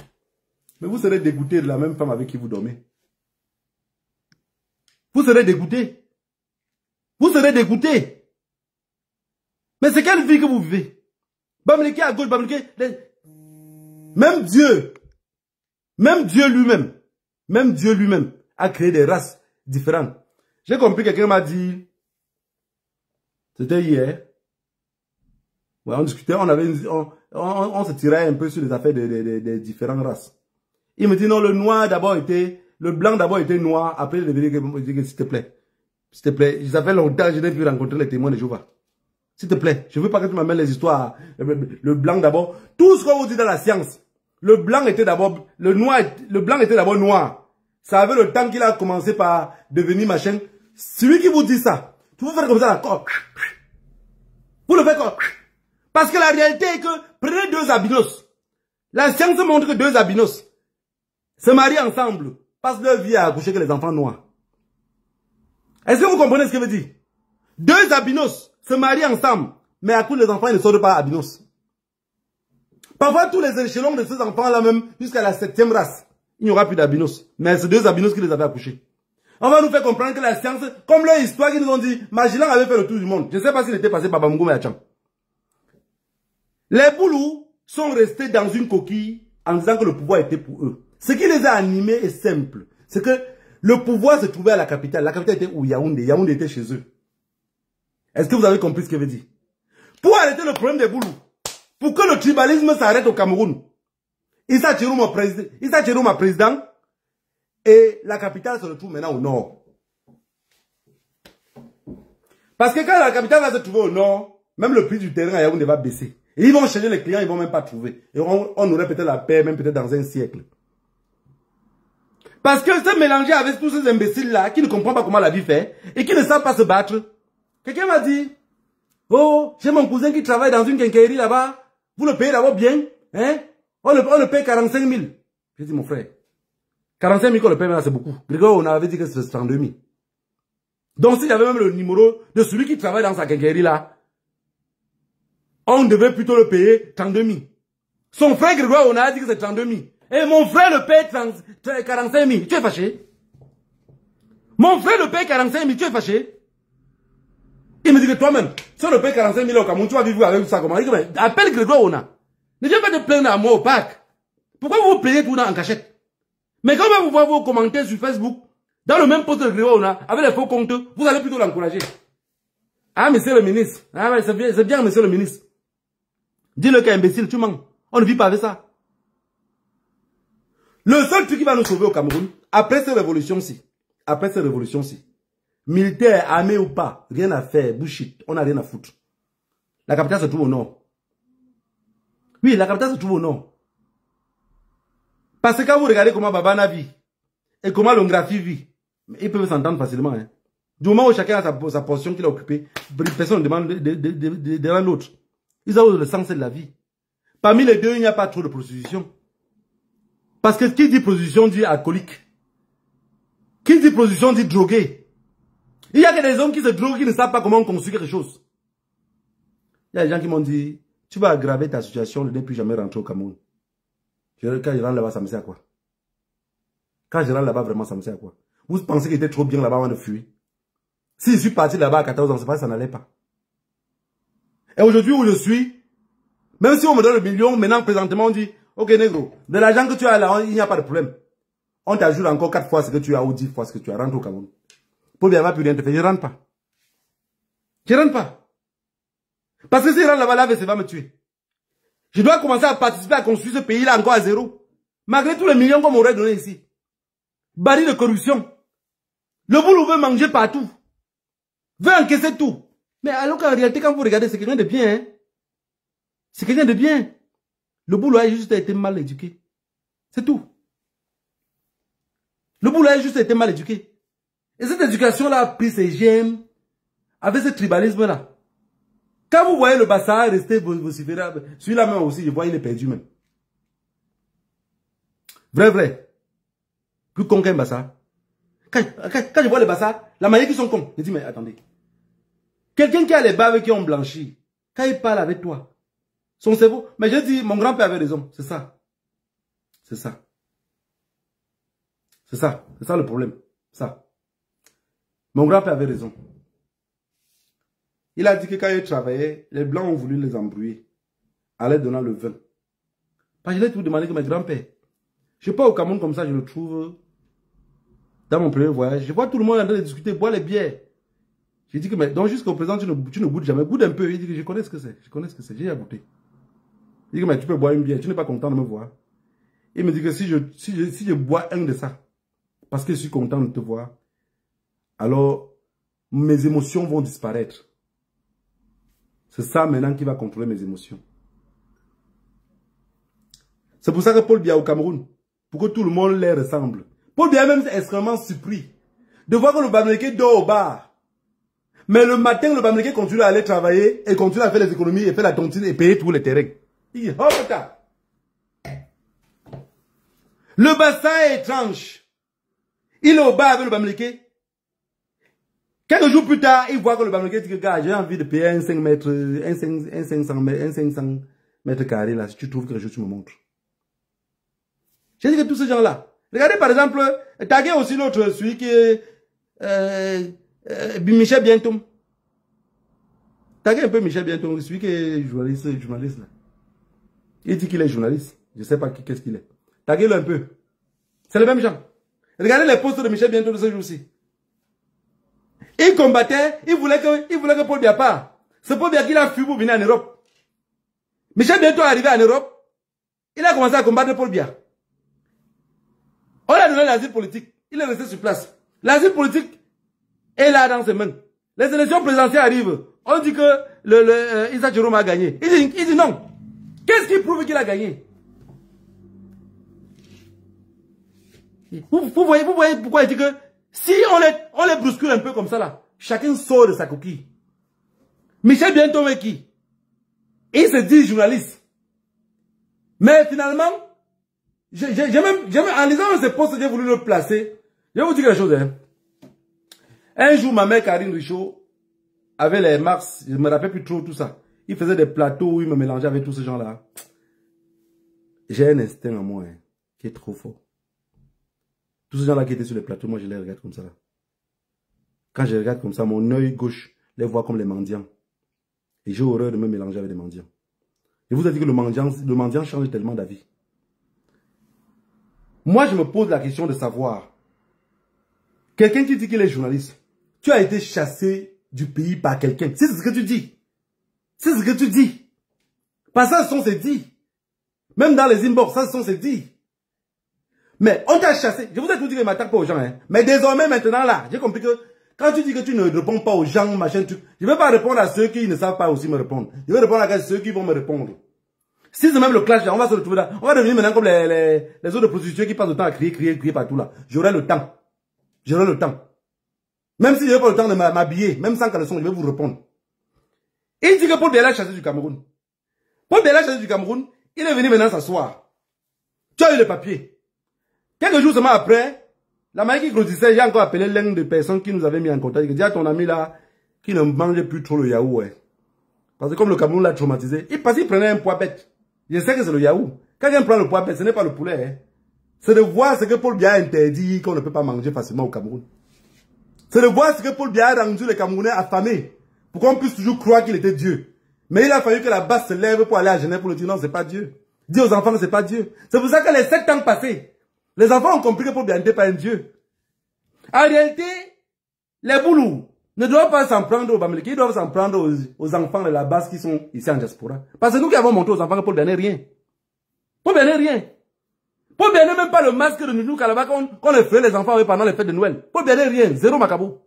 Mais vous serez dégoûté de la même femme avec qui vous dormez. Vous serez dégoûté. Vous serez dégoûté. Mais c'est quelle vie que vous vivez? Bamileke à gauche, Bamileke... Même Dieu lui-même a créé des races différentes. J'ai compris, quelqu'un m'a dit, c'était hier, ouais, on discutait, on se tirait un peu sur les affaires des différentes races. Il me dit non, le blanc d'abord était noir, après il me dit s'il te plaît, ça fait longtemps que je n'ai plus rencontré les témoins de Jéhovah. S'il te plaît, je veux pas que tu m'amènes les histoires. Le blanc d'abord. Tout ce qu'on vous dit dans la science. Le blanc était d'abord, le blanc était d'abord noir. Ça avait le temps qu'il a commencé par devenir machin. Celui qui vous dit ça, tu vous faites comme ça là. Vous le faites comme. Parce que la réalité est que, prenez deux albinos. La science montre que deux albinos se marient ensemble. Passent leur vie à accoucher que les enfants noirs. Est-ce que vous comprenez ce que je veux dire? Deux albinos se marient ensemble, mais à coup les enfants ils ne sortent pas albinos. Parfois tous les échelons de ces enfants-là même, jusqu'à la 7e race, il n'y aura plus d'albinos. Mais c'est deux albinos qui les avaient accouchés. On va nous faire comprendre que la science, comme leur histoire qu'ils nous ont dit, Magellan avait fait le tour du monde. Je ne sais pas s'il était passé par Bamougoum et Hacham. Les boulous sont restés dans une coquille en disant que le pouvoir était pour eux. Ce qui les a animés est simple. C'est que le pouvoir se trouvait à la capitale. La capitale était où? Yaoundé. Yaoundé était chez eux. Est-ce que vous avez compris ce que je veux dire? Pour arrêter le problème des boulous, pour que le tribalisme s'arrête au Cameroun, Issa Chirouma président, et la capitale se retrouve maintenant au nord. Parce que quand la capitale va se trouver au nord, même le prix du terrain à Yaoundé va baisser. Et ils vont chercher les clients, ils ne vont même pas trouver. Et on aurait peut-être la paix, même peut-être dans un siècle. Parce que se mélanger avec tous ces imbéciles-là, qui ne comprennent pas comment la vie fait, et qui ne savent pas se battre. Quelqu'un m'a dit, oh, j'ai mon cousin qui travaille dans une quincaillerie là-bas, vous le payez d'abord bien, hein? On le paye 45 000. J'ai dit, mon frère, 45 000 qu'on le paye maintenant, c'est beaucoup. Grégoire, on avait dit que c'était 32 000. Donc, s'il y avait même le numéro de celui qui travaille dans sa quincaillerie là, on devait plutôt le payer 32 000. Son frère Grégoire, on a dit que c'est 32 000. Et mon frère le paye 45 000. Tu es fâché? Mon frère le paye 45 000. Tu es fâché? Il me dit que toi-même, si on le paye 45 000 au Cameroun, tu vas vivre avec ça comment? Il dit, mais appelle Grégoire Ona. Ne viens pas te plaindre à moi au parc. Pourquoi vous payez tout en cachette? Mais quand vous voyez vos commentaires sur Facebook, dans le même post de Grégoire Ona, avec les faux comptes, vous allez plutôt l'encourager. Ah, monsieur le ministre. Ah, ouais, c'est bien, monsieur le ministre. Dis-le qu'un imbécile, tu mens. On ne vit pas avec ça. Le seul truc qui va nous sauver au Cameroun, après cette révolution-ci, militaire, armée ou pas, rien à faire, bullshit, on n'a rien à foutre. La capitale se trouve au nord. Oui, la capitale se trouve au nord. Parce que quand vous regardez comment Babana vit, et comment l'Ongrafi vit, ils peuvent s'entendre facilement. Hein. Du moment où chacun a sa portion qu'il a occupée, personne ne demande de l'autre. Ils ont le sens de la vie. Parmi les deux, il n'y a pas trop de prostitution. Parce que qui dit prostitution dit alcoolique. Qui dit prostitution dit drogué. Il y a que des hommes qui se droguent, qui ne savent pas comment construire quelque chose. Il y a des gens qui m'ont dit, tu vas aggraver ta situation, ne plus jamais rentrer au Cameroun. Quand je rentre là-bas, ça me sert à quoi? Quand je rentre là-bas, vraiment, ça me sert à quoi? Vous pensez qu'il était trop bien là-bas avant de fuir? Si je suis parti là-bas à 14 ans, c'est pas que ça n'allait pas. Et aujourd'hui où je suis, Même si on me donne le million, maintenant, présentement, on dit, ok, négro, de l'argent que tu as là, il n'y a pas de problème. On t'ajoute encore 4 fois ce que tu as ou 10 fois ce que tu as. Rentre au Cameroun. Paul Biya va plus rien te faire. Je ne rentre pas. Je ne rentre pas. Parce que si je rentre là-bas, l'AVC va me tuer. Je dois commencer à participer à construire ce pays-là encore à zéro. Malgré tous les millions qu'on m'aurait donné ici. Baril de corruption. Le boulot veut manger partout. Veut encaisser tout. Mais alors qu'en réalité, quand vous regardez, c'est quelqu'un de bien. Hein? C'est quelqu'un de bien. Le boulot a juste été mal éduqué. C'est tout. Le boulot a juste été mal éduqué. Et cette éducation-là a pris ses gemmes avec ce tribalisme-là. Quand vous voyez le Bassa rester vociférable, celui-là même aussi, je vois, il est perdu même. Vrai. Plus con qu'un Bassa. Quand je vois les Bassa, la manière qu'ils sont cons, je dis, mais attendez. Quelqu'un qui a les barbes qui ont blanchi, quand il parle avec toi, son cerveau, mais je dis, mon grand-père avait raison, c'est ça. C'est ça. C'est ça le problème. Ça. Mon grand-père avait raison. Il a dit que quand il travaillait, les Blancs ont voulu les embrouiller. En leur donnant le vin. Parce que je l'ai tout demandé que mes grands-pères. Je pars au Cameroun comme ça, je le trouve dans mon premier voyage. Je vois tout le monde en train de discuter, boire les bières. J'ai dit que, mais donc jusqu'au présent, tu ne goûtes jamais. Goûte un peu. Il dit que je connais ce que c'est. J'ai déjà goûté. Il dit que, mais tu peux boire une bière, tu n'es pas content de me voir. Il me dit que si je bois un de ça, parce que je suis content de te voir, alors mes émotions vont disparaître. C'est ça maintenant qui va contrôler mes émotions. C'est pour ça que Paul Biya au Cameroun, pour que tout le monde les ressemble. Paul Biya même est extrêmement surpris de voir que le Bamileke dort au bar. Mais le matin, le Bamileke continue à aller travailler et continue à faire les économies et faire la tontine et payer tous les terrains. Il dit, oh putain. Le Bassa est étrange. Il est au bar avec le Bamileke. Quelques jours plus tard, il voit que le Bamileke dit que gars, j'ai envie de payer un 500 mètres carrés là. Si tu trouves quelque chose, tu me montres. J'ai dit que tous ces gens-là. Regardez par exemple, taguez aussi l'autre, celui qui est Michel Bientom. Taguez un peu Michel Bientom, celui qui est journaliste là. Il dit qu'il est journaliste. Je ne sais pas qu'est-ce qu'il est. Taguez-le un peu. C'est le même genre. Regardez les posts de Michel Bientom de ce jour-ci. Il combattait, il voulait que Paul Biya parte. C'est Paul Biya qui l'a fui pour venir en Europe. Michel Bientom est arrivé en Europe. Il a commencé à combattre Paul Biya. On a donné l'asile politique. Il est resté sur place. L'asile politique est là dans ses mains. Les élections présidentielles arrivent. On dit que Issa Jérôme a gagné. Il dit non. Qu'est-ce qui prouve qu'il a gagné? Vous voyez pourquoi il dit que si on les bouscule un peu comme ça là, chacun sort de sa coquille. Michel Bientom est qui? Il se dit journaliste. Mais finalement, en lisant ces postes, j'ai voulu le placer. Je vais vous dire quelque chose. Hein. Un jour, ma mère Karine Richaud, avec les Mars, je ne me rappelle plus trop tout ça. Il faisait des plateaux où il me mélangeait avec tous ces gens-là. J'ai un instinct en moi hein, qui est trop fort. Tous ces gens-là qui étaient sur les plateaux, moi je les regarde comme ça. Là. Quand je regarde comme ça, mon œil gauche les voit comme les mendiants. Et j'ai horreur de me mélanger avec les mendiants. Je vous ai dit que le mendiant change tellement d'avis. Moi, je me pose la question de savoir, quelqu'un qui dit qu'il est journaliste, tu as été chassé du pays par quelqu'un. C'est ce que tu dis. C'est ce que tu dis. Parce que ça, ce sont ses dits. Même dans les inbox, ça, ce sont ses dits. Mais on t'a chassé. Je vous ai tout dit que je ne m'attaque pas aux gens. Hein. Mais désormais, maintenant, là, j'ai compris que quand tu dis que tu ne réponds pas aux gens, machin, truc, je ne vais pas répondre à ceux qui ne savent pas aussi me répondre. Je vais répondre à ceux qui vont me répondre. Si c'est même le clash, là, on va se retrouver là. On va devenir maintenant comme les autres prostituées qui passent le temps à crier partout là. J'aurai le temps. J'aurai le temps. Même si je n'ai pas le temps de m'habiller, même sans caleçon, je vais vous répondre. Il dit que Paul Biya l'a chassé du Cameroun. Paul Biya l'a chassé du Cameroun, il est venu maintenant s'asseoir. Tu as eu le papier. Quelques jours seulement après, la manière qui grossissait, j'ai encore appelé l'un des personnes qui nous avaient mis en contact. Il dit à ton ami là, qui ne mangeait plus trop le yaourt. Ouais. Parce que comme le Cameroun l'a traumatisé, il prenait un poids bête. Je sais que c'est le yaourt. Quand quelqu'un prend le poids bête, ce n'est pas le poulet. Hein. C'est de voir ce que Paul Biya a interdit qu'on ne peut pas manger facilement au Cameroun. C'est de voir ce que Paul Biya a rendu les Camerounais affamés. Pour qu'on puisse toujours croire qu'il était Dieu. Mais il a fallu que la base se lève pour aller à Genève pour le dire non, c'est pas Dieu. Dis aux enfants que c'est pas Dieu. C'est pour ça que les 7 ans passés, les enfants ont compris que Paul Biya n'était pas un Dieu. En réalité, les boulous ne doivent pas s'en prendre aux Bamileke, ils doivent s'en prendre aux enfants de la base qui sont ici en diaspora. Parce que nous qui avons montré aux enfants que Paul Biya n'est rien. Paul Biya n'est rien. Paul Biya n'est même pas le masque de Nounou Kalaba qu'on effraie les enfants pendant les fêtes de Noël. Paul Biya n'est rien. Zéro macabo.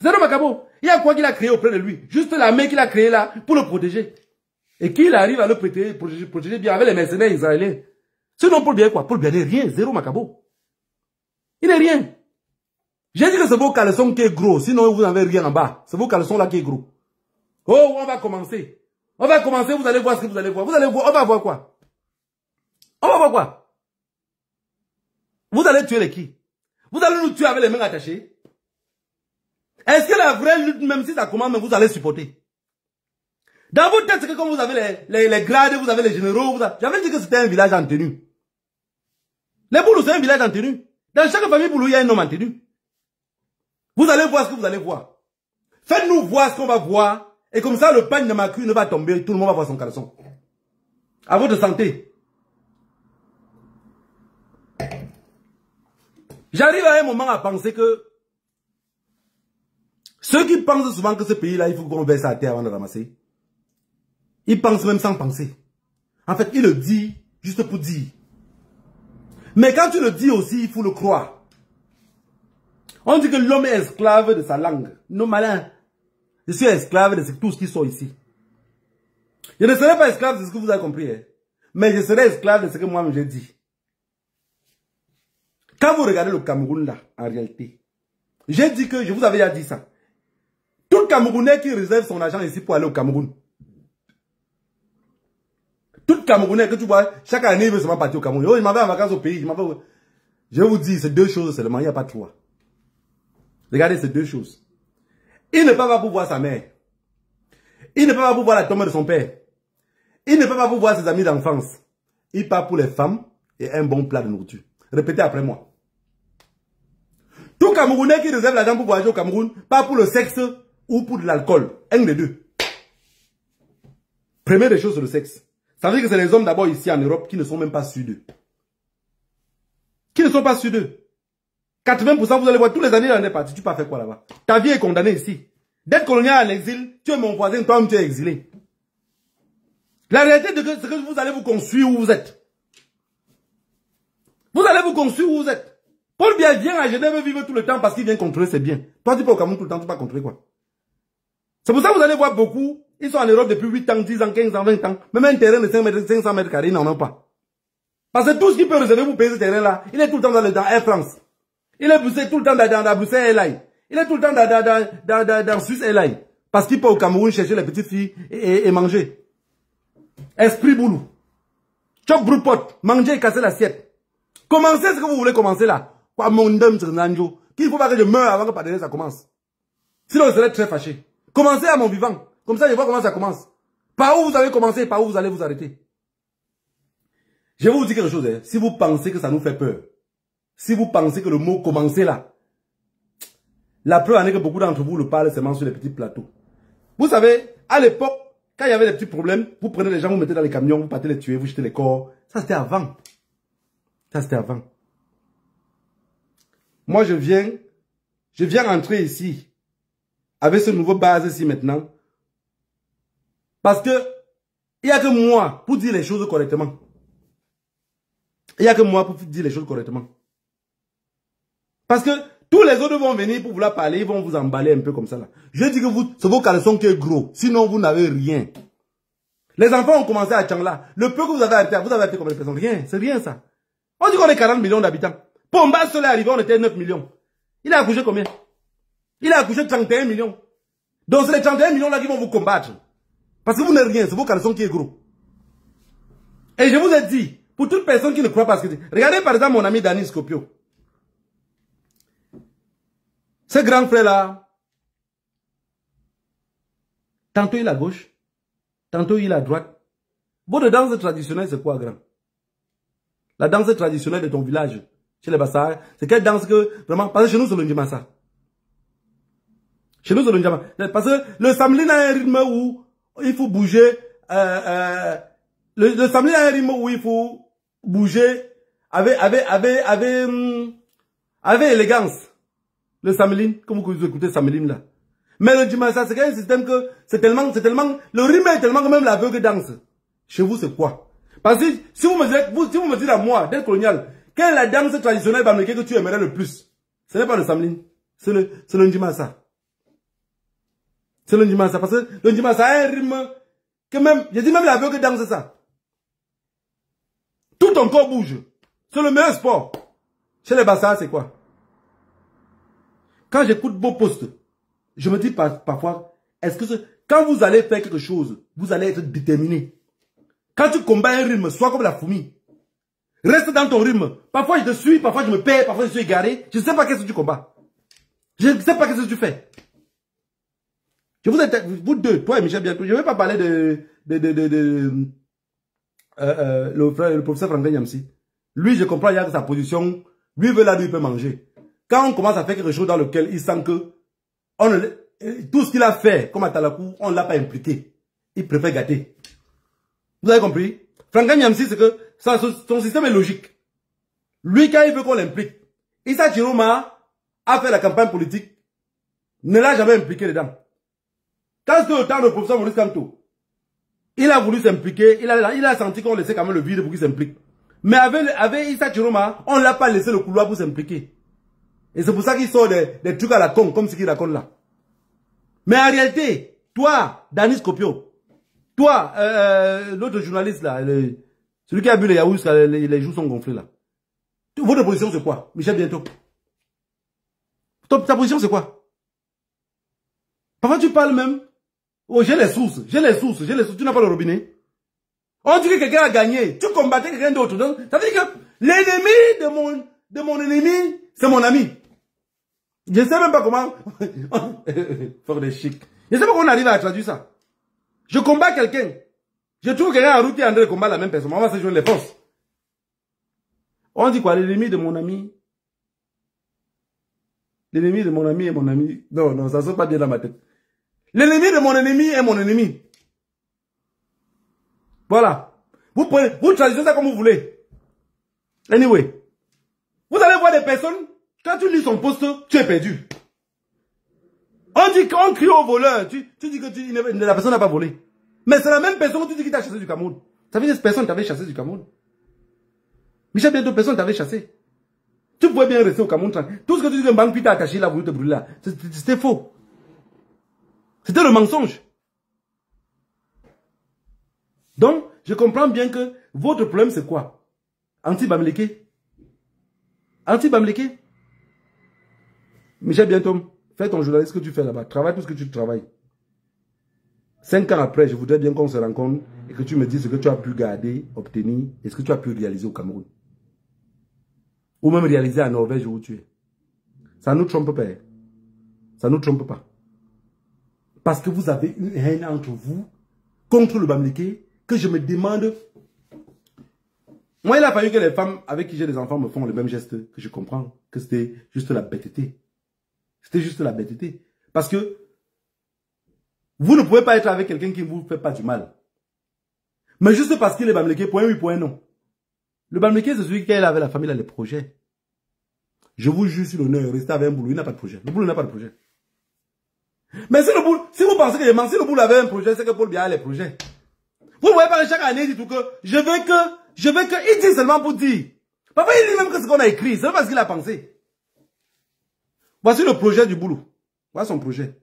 Zéro macabo. Il y a quoi qu'il a créé auprès de lui? Juste la main qu'il a créée là pour le protéger. Et qu'il arrive à le protéger bien avec les mercenaires israéliens. Sinon, Paul Biya quoi? Paul Biya n'est rien. Zéro macabo. Il n'est rien. J'ai dit que c'est vos caleçons qui est gros. Sinon, vous n'avez rien en bas. C'est vos caleçons là qui est gros. Oh, on va commencer. On va commencer. Vous allez voir ce que vous allez voir. Vous allez voir. On va voir quoi? On va voir quoi? Vous allez tuer les qui? Vous allez nous tuer avec les mains attachées? Est-ce que la vraie lutte, même si ça commence, vous allez supporter? Dans vos têtes, c'est que comme vous avez les grades, vous avez les généraux, j'avais dit que c'était un village en tenue. Les Boulous, c'est un village en tenue. Dans chaque famille Boulou, il y a un homme en tenue. Vous allez voir ce que vous allez voir. Faites-nous voir ce qu'on va voir. Et comme ça, le pagne de ma queue ne va tomber. Tout le monde va voir son caleçon. À votre santé. J'arrive à un moment à penser que ceux qui pensent souvent que ce pays-là, il faut qu'on verse à terre avant de ramasser, ils pensent même sans penser. En fait, ils le disent juste pour dire. Mais quand tu le dis aussi, il faut le croire. On dit que l'homme est esclave de sa langue. Non, malin. Je suis esclave de tout ce qui sort ici. Je ne serai pas esclave de ce que vous avez compris. Hein. Mais je serai esclave de ce que moi-même j'ai dit. Quand vous regardez le Cameroun là, en réalité, j'ai dit que, je vous avais déjà dit ça. Tout Camerounais qui réserve son argent ici pour aller au Cameroun. Tout Camerounais que tu vois, chaque année il veut seulement partir au Cameroun. Oh, il m'en va en vacances au pays. Je vous dis, c'est 2 choses seulement, il n'y a pas 3. Regardez ces 2 choses. Il ne peut pas voir sa mère. Il ne peut pas voir la tombe de son père. Il ne peut pas voir ses amis d'enfance. Il part pour les femmes et un bon plat de nourriture. Répétez après moi. Tout Camerounais qui réserve l'argent pour voyager au Cameroun, pas pour le sexe ou pour de l'alcool. Un des 2. Première des choses, c'est le sexe. Ça veut dire que c'est les hommes d'abord ici en Europe qui ne sont même pas sûrs d'eux. Qui ne sont pas sûrs d'eux. 80%, vous allez voir, tous les années, on est parti. Tu peux faire quoi là-bas? Ta vie est condamnée ici. D'être colonial en exil, tu es mon voisin, toi-même tu es exilé. La réalité, c'est que vous allez vous construire où vous êtes. Vous allez vous construire où vous êtes. Paul Biya vient à Genève vivre tout le temps parce qu'il vient contrôler ses biens. Toi, tu peux au Cameroun tout le temps, tu peux pas contrôler quoi. C'est pour ça que vous allez voir beaucoup, ils sont en Europe depuis 8 ans, 10 ans, 15 ans, 20 ans. Même un terrain de 500 mètres carrés, ils n'en ont pas. Parce que tout ce qui peut réserver pour payer ce terrain-là, il est tout le temps dans Air France. Il est poussé tout le temps dans Bruxelles Airlines. Il est tout le temps dans Suisse Airlines. Parce qu'il peut au Cameroun chercher les petites filles et manger. Esprit boulou. Choc broupot. Manger et casser l'assiette. Commencez ce que vous voulez commencer là. Quoi, mon dame, c'est Nanjo. Qu'il faut pas que je meure avant que partenaire ça commence. Sinon, je serais très fâché. Commencez à mon vivant. Comme ça, je vois comment ça commence. Par où vous avez commencé, par où vous allez vous arrêter. Je vais vous dire quelque chose. Hein. Si vous pensez que ça nous fait peur, si vous pensez que le mot commencer là, la preuve en est que beaucoup d'entre vous le parlent seulement sur les petits plateaux. Vous savez, à l'époque, quand il y avait des petits problèmes, vous prenez les gens, vous mettez dans les camions, vous partez les tuer, vous jetez les corps. Ça c'était avant. Ça c'était avant. Moi je viens rentrer ici, avec ce nouveau base ici maintenant. Parce que, il n'y a que moi pour dire les choses correctement. Il n'y a que moi pour dire les choses correctement. Parce que tous les autres vont venir pour vouloir parler, ils vont vous emballer un peu comme ça là. Je dis que c'est vos caleçons qui est gros, sinon vous n'avez rien. Les enfants ont commencé à Tchangla. Le peu que vous avez arrêté combien de personnes? Rien, c'est rien ça. On dit qu'on est 40 millions d'habitants. Pomba seul est arrivé, on était 9 millions. Il a accouché combien? Il a accouché 31 millions. Donc c'est les 31 millions là qui vont vous combattre. Parce que vous n'êtes rien, c'est vos caleçons qui est gros. Et je vous ai dit, pour toute personne qui ne croit pas ce que je dis, regardez par exemple mon ami Dani Scopio. Ce grand frère-là, tantôt il est à gauche, tantôt il est à droite. Votre danse traditionnelle, c'est quoi, grand? La danse traditionnelle de ton village, chez les Bassars, c'est quelle danse que, vraiment, parce que chez nous, c'est le Ndjimasa. Chez nous, c'est le Ndjimasa. Parce que le samedi a un rythme où il faut bouger. Le samedi a un rythme où il faut bouger avec élégance. Le samedi, comme vous écoutez samedi là. Mais le dimanche, c'est un système que c'est tellement, le rythme est tellement que même l'aveugle danse. Chez vous, c'est quoi? Parce que si vous me dites à moi, d'être colonial, quelle est la danse traditionnelle bamileke que tu aimerais le plus? Ce n'est pas le samedi, c'est le ndimasa. C'est le ndimasa, parce que le ndimasa a un rythme que même, j'ai dit même l'aveugle danse ça. Tout ton corps bouge. C'est le meilleur sport. Chez les Bassa, c'est quoi? Quand j'écoute vos posts, je me dis parfois, est-ce que quand vous allez faire quelque chose, vous allez être déterminé. Quand tu combats un rythme, sois comme la fourmi. Reste dans ton rythme. Parfois je te suis, parfois je me perds, parfois je suis égaré. Je ne sais pas qu'est-ce que tu combats. Je ne sais pas qu'est-ce que tu fais. Vous deux, toi et Michel Bianco, je ne vais pas parler le professeur Franklin Yamsi. Lui, je comprends, il y a sa position. Lui veut là, lui peut manger. Quand on commence à faire quelque chose dans lequel il sent que tout ce qu'il a fait, comme à Talakou, on ne l'a pas impliqué. Il préfère gâter. Vous avez compris? Franklin Yamsi, c'est que son système est logique. Lui, quand il veut qu'on l'implique, Issa Chiroma a fait la campagne politique, ne l'a jamais impliqué dedans. Quand c'était au temps de professeur Maurice Kamto, il a voulu s'impliquer, il a senti qu'on laissait quand même le vide pour qu'il s'implique. Mais avec Issa Chiroma, on ne l'a pas laissé le couloir pour s'impliquer. Et c'est pour ça qu'il sort des trucs à la con, comme ce qu'il raconte là. Mais en réalité, toi, Danis Kopio, toi, l'autre journaliste là, celui qui a bu les yaourts, les joues sont gonflées là. Votre position c'est quoi, Michel Bianco? Ta position c'est quoi? Parfois tu parles même, oh j'ai les sources, tu n'as pas le robinet. On dit que quelqu'un a gagné, tu combattais quelqu'un d'autre. Ça veut dire que l'ennemi de mon ennemi, c'est mon ami. Je ne sais même pas comment, faire des chics. Je ne sais pas comment on arrive à traduire ça. Je combats quelqu'un. Je trouve quelqu'un en route qui est en train de combattre la même personne. On va se joindre les forces. On dit quoi? L'ennemi de mon ami. L'ennemi de mon ami est mon ami. Non, ça ne sort pas bien dans ma tête. L'ennemi de mon ennemi est mon ennemi. Voilà. Vous traduisez ça comme vous voulez. Anyway. Vous allez voir des personnes, quand tu lis son poste, tu es perdu. On crie au voleur. Tu dis que la personne n'a pas volé. Mais c'est la même personne que tu dis qu'il t'a chassé du Cameroun. Ça veut dire que personne t'avait chassé du Cameroun. Michel Bianco, personne t'avait chassé. Tu pouvais bien rester au Cameroun. Tout ce que tu dis que Mbangui t'a attaché là, voulu te brûler là, c'était faux. C'était le mensonge. Donc, je comprends bien que votre problème c'est quoi? Anti-Bamileke. Anti-Bamileke. Michel Bianco, fais ton journaliste que tu fais là-bas. Travaille tout ce que tu travailles. 5 ans après, je voudrais bien qu'on se rencontre et que tu me dises ce que tu as pu garder, obtenir et ce que tu as pu réaliser au Cameroun. Ou même réaliser en Norvège où tu es. Ça ne nous trompe pas. Ça ne nous trompe pas. Parce que vous avez une haine entre vous contre le Bamileke que je me demande. Moi, il a fallu que les femmes avec qui j'ai des enfants me font le même geste que je comprends que c'était juste la bêteté. C'était juste la bêteté. Parce que vous ne pouvez pas être avec quelqu'un qui ne vous fait pas du mal. Mais juste parce qu'il est Bamileke, point oui, point non. Le Bamileke, c'est celui qui est là avec la famille, a les projets. Je vous jure sur l'honneur, restez avec un boulot, il n'a pas de projet. Le boulot n'a pas de projet. Mais si vous pensez que si le boulot avait un projet, c'est que Paul Biya a les projets. Vous ne voyez pas que chaque année, il dit tout que je veux que, il dit seulement pour dire. Parfois, il dit même que ce qu'on a écrit, c'est pas ce qu'il a pensé. Voici le projet du boulot. Voici son projet.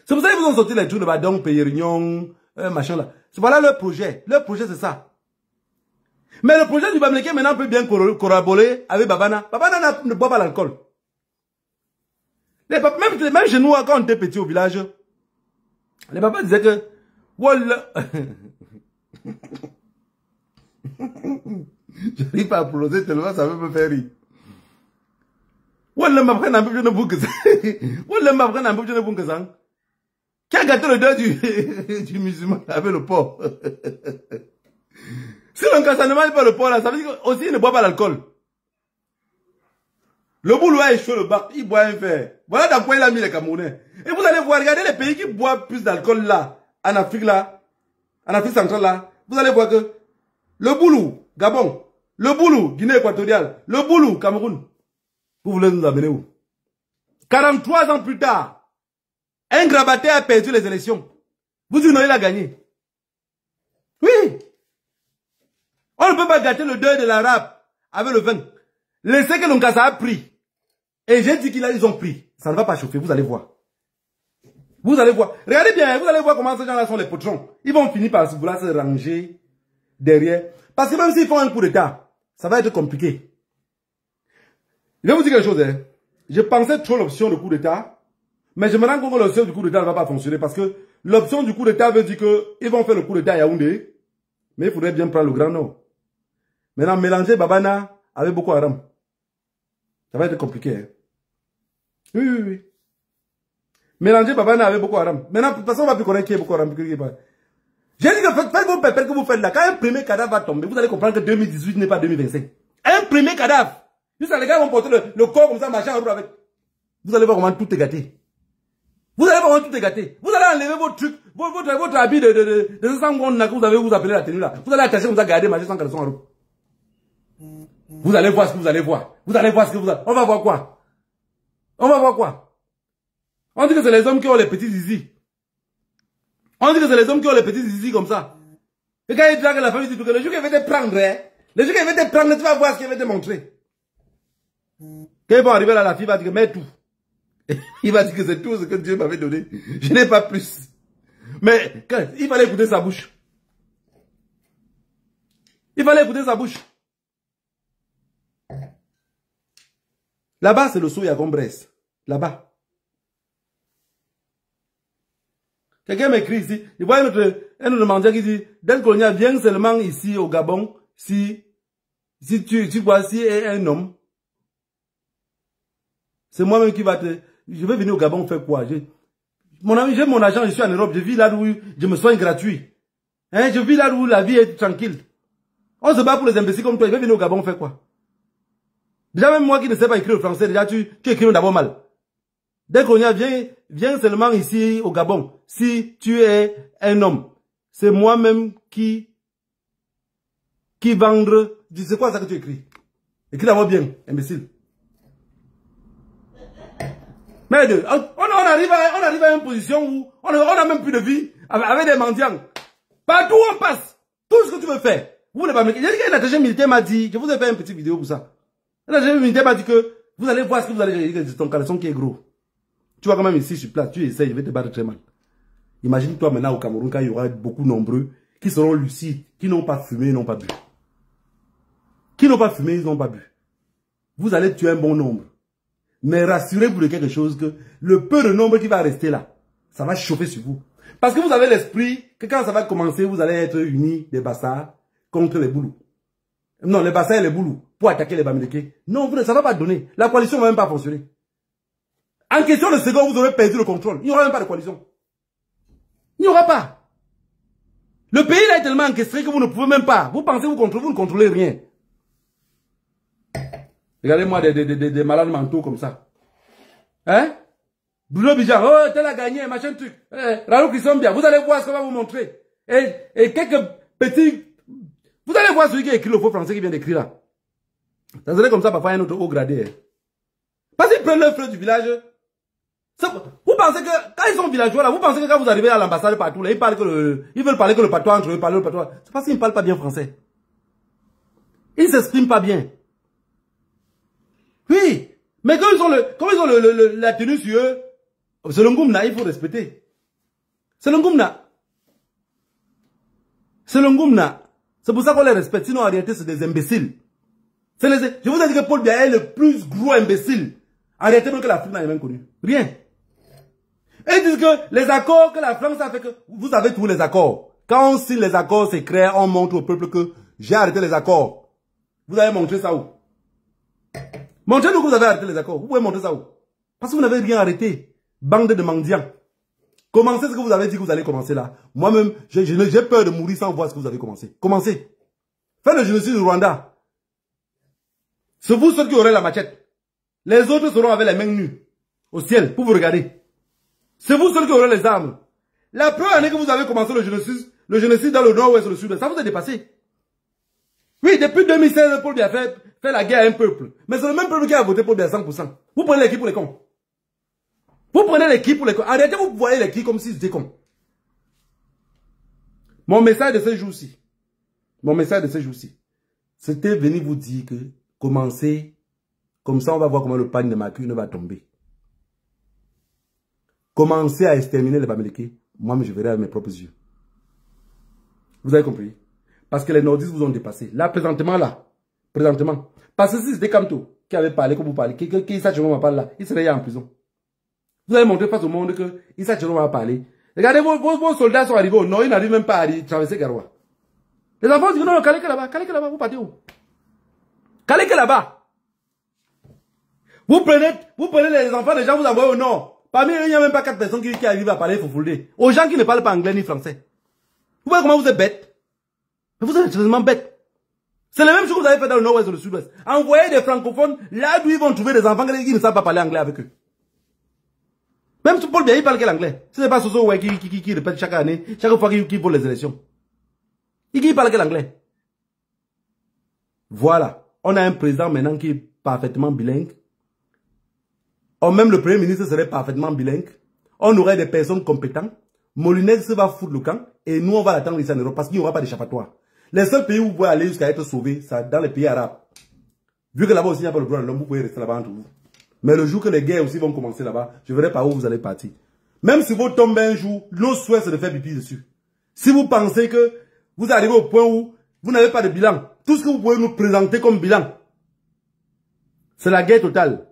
C'est pour ça qu'ils vous ont sorti les trucs de Badong, Payerignon, machin là. C'est voilà leur projet. Leur projet, c'est ça. Mais le projet du Bamileke maintenant peut bien corroborer avec Babana. Babana ne boit pas l'alcool. Même chez nous, quand on était petit au village, les papas disaient que Wallah. J'arrive pas à prononcer tellement ça me faire rire. Wallah m'a pris un peu de bouquet. Wallah m'a pris un peu de bouquet. Qui a gâté le dos du musulman avec le porc? Si l'encassement ne mange pas le porc là, ça veut dire aussi il ne boit pas l'alcool. Le boulot a échoué le bac, il boit un verre. Voilà dans quoi il a mis les Camerounais. Et vous allez voir, regardez les pays qui boivent plus d'alcool là, en Afrique là, en Afrique centrale là, vous allez voir que le Boulou, Gabon, le Boulou, Guinée équatoriale, le Boulou, Cameroun, vous voulez nous amener où? 43 ans plus tard, un Grabaté a perdu les élections. Vous dites non, il a gagné. Oui. On ne peut pas gâter le deuil de l'arabe avec le vin. Laissez que Nkassa a pris. Et j'ai dit qu'ils ont pris. Ça ne va pas chauffer, vous allez voir. Vous allez voir. Regardez bien, vous allez voir comment ces gens-là sont les potrons. Ils vont finir par vouloir se ranger derrière. Parce que même s'ils font un coup d'état, ça va être compliqué. Je vais vous dire quelque chose. Hein. Je pensais trop l'option de coup d'état. Mais je me rends compte que l'option du coup d'état ne va pas fonctionner. Parce que l'option du coup d'état veut dire qu'ils vont faire le coup d'état à Yaoundé. Mais il faudrait bien prendre le Grand Nord. Maintenant, mélanger Babana avec Boko Haram. Ça va être compliqué. Hein. Oui, oui, oui. Mélanger Babana avec Boko Haram. Maintenant, de toute façon, on va plus connaître qui est Boko Haram. J'ai dit que faites vos pépères que vous faites là. Quand un premier cadavre va tomber, vous allez comprendre que 2018 n'est pas 2025. Un premier cadavre. Juste les gars vont porter le corps comme ça, machin en roue avec. Vous allez voir comment tout est gâté. Vous allez voir comment tout est gâté. Vous allez enlever vos trucs, votre habit de 200 secondes que vous avez vous appelez la tenue là. Vous allez attacher comme ça, garder, machin sans caleçon en roue. Vous allez voir ce que vous allez voir. Vous allez voir ce que vous allez. On va voir quoi? On va voir quoi? On dit que c'est les hommes qui ont les petits zizi. On dit que c'est les hommes qui ont les petits zizi comme ça. Et quand il drague la famille, il dit que le jour qu'il va te prendre, hein, le jour qu'il va te prendre, tu vas voir ce qu'il va te montrer. Quand ils vont arriver là, la fille va dire, mets tout. Il va dire que c'est tout ce que Dieu m'avait donné. Je n'ai pas plus. Mais il fallait écouter sa bouche. Il fallait écouter sa bouche. Là-bas, c'est le Soya Gombrès. Là-bas. Quelqu'un m'écrit ici. Il voit un autre mendiant qui dit, Del Colonia, viens seulement ici au Gabon si tu vois si est un homme. C'est moi-même qui va te... Je vais venir au Gabon faire quoi? Mon ami, j'ai mon argent, je suis en Europe, je vis là où je me soigne gratuit. Hein, je vis là où la vie est tranquille. On se bat pour les imbéciles comme toi, je vais venir au Gabon faire quoi? Déjà même moi qui ne sais pas écrire le français, déjà tu écris d'abord mal. Dès qu'on y a, viens seulement ici au Gabon. Si tu es un homme, c'est moi-même qui vendre. C'est quoi ça que tu écris? Écris d'abord bien, imbécile. Mais on arrive à une position où on n'a même plus de vie avec des mendiants. Partout où on passe, tout ce que tu veux faire. Vous ne pas. Il y a un attaché militaire m'a dit, je vous ai fait une petite vidéo pour ça. L'attaché militaire m'a dit que vous allez voir ce que vous allez dire, c'est ton caleçon qui est gros. Tu vois quand même ici sur place, tu essaies, je vais te battre très mal. Imagine-toi maintenant au Cameroun quand il y aura beaucoup nombreux qui seront lucides, qui n'ont pas fumé, n'ont pas bu. Qui n'ont pas fumé, ils n'ont pas bu. Vous allez tuer un bon nombre. Mais rassurez-vous de quelque chose que le peu de nombre qui va rester là, ça va chauffer sur vous. Parce que vous avez l'esprit que quand ça va commencer, vous allez être unis des Bassards contre les Boulous. Non, les Bassards et les Boulous pour attaquer les Bamileke. Non, ça ne va pas donner. La coalition ne va même pas fonctionner. En question de secondes, vous aurez perdu le contrôle. Il n'y aura même pas de coalition. Il n'y aura pas. Le pays là est tellement encastré que vous ne pouvez même pas. Vous pensez vous ne contrôlez rien. Regardez-moi des malades mentaux comme ça. Hein? Bruno Bijan, oh, tel a gagné, machin truc. Raoul Christian-Bia, vous allez voir ce qu'on va vous montrer. Et quelques petits... Vous allez voir celui qui a écrit le faux français qui vient d'écrire là. Ça serait comme ça, parfois, un autre haut gradé. Hein. Parce qu'ils prennent le fleuve du village. Vous pensez que, quand ils sont villageois là, vous pensez que quand vous arrivez à l'ambassade partout là, ils veulent parler que le patois entre eux, parler le patois. C'est parce qu'ils ne parlent pas bien français. Ils ne s'expriment pas bien. Oui, mais quand ils ont la tenue sur eux, c'est le Ngoumna, il faut respecter. C'est le Ngoumna. C'est le Ngoumna. C'est pour ça qu'on les respecte. Sinon, en réalité, c'est des imbéciles. Je vous ai dit que Paul Biya est le plus gros imbécile. En réalité, même que l'Afrique n'a même connu. Rien. Et ils disent que les accords que la France a fait que... Vous avez tous les accords. Quand on signe les accords, c'est clair, on montre au peuple que j'ai arrêté les accords. Vous avez montré ça où? Montrez-nous que vous avez arrêté les accords. Vous pouvez montrer ça où? Parce que vous n'avez rien arrêté. Bande de mendiants. Commencez ce que vous avez dit que vous allez commencer là. Moi-même, j'ai peur de mourir sans voir ce que vous avez commencé. Commencez. Faites le génocide du Rwanda. C'est vous ceux qui aurez la machette. Les autres seront avec les mains nues au ciel pour vous regarder. C'est vous ceux qui aurez les armes. La première année que vous avez commencé le génocide dans le nord-ouest et le sud, ça vous a dépassé. Oui, depuis 2016, Paul Biya fait la guerre à un peuple. Mais c'est le même peuple qui a voté Paul Biya à 100%. Vous prenez l'équipe pour les cons. Vous prenez l'équipe pour les cons. Arrêtez, vous voyez l'équipe comme si c'était con. Mon message de ce jour-ci, c'était venir vous dire que commencez, comme ça on va voir comment le panier de Macu ne va tomber. Commencez à exterminer les Bamileke. Moi, je verrai avec mes propres yeux. Vous avez compris? Parce que les nordistes vous ont dépassé. Là, présentement. Parce que si c'était Kamto qui avait parlé, comme vous parlez, qui Issa Tchilombo m'a parlé là, il serait en prison. Vous allez montrer face au monde que Issa Tchilombo m'a parlé. Regardez, vos soldats sont arrivés au nord, ils n'arrivent même pas à traverser Garoua. Les enfants disent non, Kaleke là-bas, vous partez où? Kaleke là-bas. Vous prenez les enfants des gens, vous envoyez au nord. Parmi eux, il n'y a même pas 4 personnes qui arrivent à parler Foufoulde. Aux gens qui ne parlent pas anglais ni français. Vous voyez comment vous êtes bêtes? Mais vous êtes extrêmement bêtes. C'est la même chose que vous avez fait dans le nord-ouest et le sud-ouest. Envoyer des francophones là où ils vont trouver des enfants qui ne savent pas parler anglais avec eux. Même si Paul Biya, il parle quel anglais? Ce n'est pas Soso qui répète chaque année, chaque fois qu'il vole les élections. Il parle quel anglais? Voilà. On a un président maintenant qui est parfaitement bilingue. Or, même le premier ministre serait parfaitement bilingue. On aurait des personnes compétentes. Molinez se va foutre le camp. Et nous, on va l'attendre ici en Europe parce qu'il n'y aura pas d'échappatoire. Les seuls pays où vous pouvez aller jusqu'à être sauvé, c'est dans les pays arabes. Vu que là-bas aussi, il n'y a pas le droit de l'homme, vous pouvez rester là-bas entre vous. Mais le jour que les guerres aussi vont commencer là-bas, je verrai par où vous allez partir. Même si vous tombez un jour, nos souhaits, c'est de faire pipi dessus. Si vous pensez que vous arrivez au point où vous n'avez pas de bilan, tout ce que vous pouvez nous présenter comme bilan, c'est la guerre totale.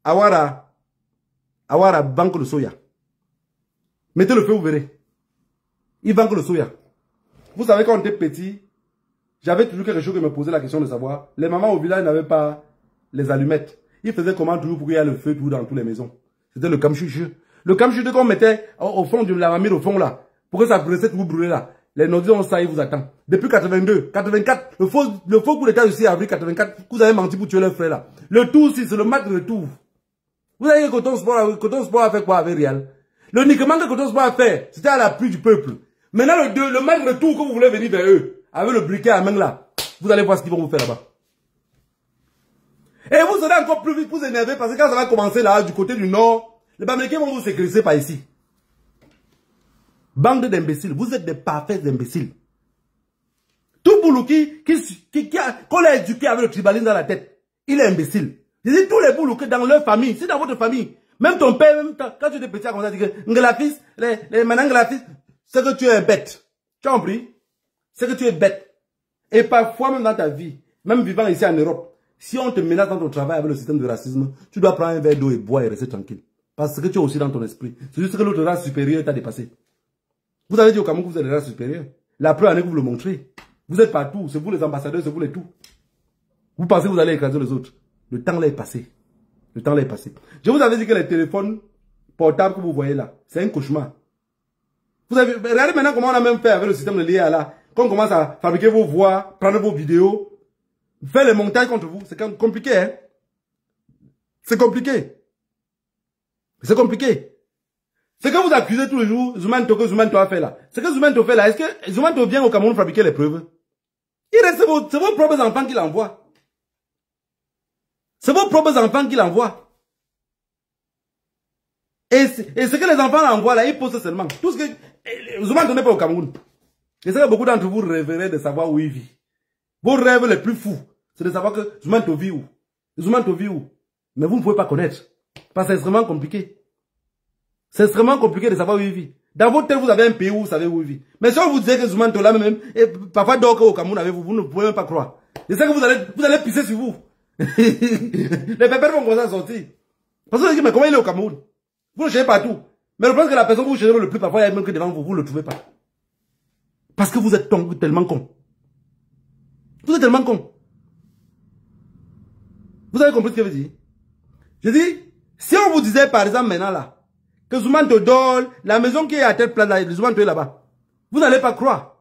Awara, banque de soya. Mettez le feu, vous verrez. Il banque le soya. Vous savez, quand on était petit, j'avais toujours quelque chose qui me posait la question de savoir. Les mamans au village n'avaient pas les allumettes. Ils faisaient comment toujours pour qu'il y ait le feu tout dans toutes les maisons. C'était le camchouchou. Le camchouchou qu'on mettait au fond de la mamie, au fond là, pour que ça brûlait, tout brûler là. Les nordistes ont ça, ils vous attendent. Depuis 82, 84, le faux coup d'état aussi avril 84, vous avez menti pour tuer leur frère là. Le tout aussi, c'est le match de retour. Vous savez que Coton Sport a fait quoi avec Real? Le niquement que Coton Sport a fait, c'était à l'appui du peuple. Maintenant, le match de retour que vous voulez venir vers eux, avec le briquet à main là, vous allez voir ce qu'ils vont vous faire là-bas. Et vous serez encore plus vite vous énerver parce que quand ça va commencer là, du côté du nord, les Bamileke vont vous sécuriser par ici. Bande d'imbéciles, vous êtes des parfaits imbéciles. Tout boulot qu'on l'a éduqué avec le tribalisme dans la tête, il est imbécile. Je dis tous les boulots que dans leur famille, c'est dans votre famille. Même ton père, même quand tu étais petit, comme ça, tu dis que Ngelafis, maintenant Ngelafis, c'est que tu es bête. Tu as compris? C'est que tu es bête. Et parfois, même dans ta vie, même vivant ici en Europe, si on te menace dans ton travail avec le système de racisme, tu dois prendre un verre d'eau et boire et rester tranquille. Parce que tu es aussi dans ton esprit. C'est juste que l'autre race supérieure t'a dépassé. Vous avez dit au Cameroun que vous êtes des races supérieures. La première année que vous le montrez. Vous êtes partout. C'est vous les ambassadeurs, c'est vous les tout. Vous pensez que vous allez écraser les autres. Le temps là est passé. Le temps là est passé. Je vous avais dit que les téléphones portables que vous voyez là, c'est un cauchemar. Vous avez, regardez maintenant comment on a même fait avec le système de l'IA là. Quand on commence à fabriquer vos voix, prendre vos vidéos, faire les montages contre vous. C'est compliqué, hein. C'est compliqué. C'est compliqué. Ce que vous accusez tous les jours, Zumanto a fait là. Ce que Zumanto fait là, est-ce que Zumanto vient au Cameroun fabriquer les preuves? C'est vos propres enfants qui l'envoient. C'est vos propres enfants qui l'envoient. Et ce que les enfants l'envoient là, ils posent seulement. Tout ce que Zumanto n'est pas au Cameroun. Et c'est que beaucoup d'entre vous rêveraient de savoir où il vit. Vos rêves les plus fous, c'est de savoir que Zumanto vit où. Zumanto vit où. Mais vous ne pouvez pas connaître. Parce que c'est extrêmement compliqué. C'est extrêmement compliqué de savoir où il vit. Dans votre tête, vous avez un pays où vous savez où il vit. Mais si on vous disait que Zumanto là même, et parfois donc au Cameroun avec vous, vous ne pouvez même pas croire. Je sais que vous allez pisser sur vous. Les pépères vont commencer à sortir. Parce que vous dites, mais comment il est au Cameroun? Vous le cherchez partout. Mais le problème c'est que la personne que vous cherchez le plus, parfois il y a même que devant vous, vous ne le trouvez pas. Parce que vous êtes tellement con. Vous êtes tellement con. Vous avez compris ce que je veux dire? Je dis, si on vous disait par exemple maintenant là, que Zumanto dort, la maison qui est à telle place là, Zumanto est là-bas, vous n'allez pas croire.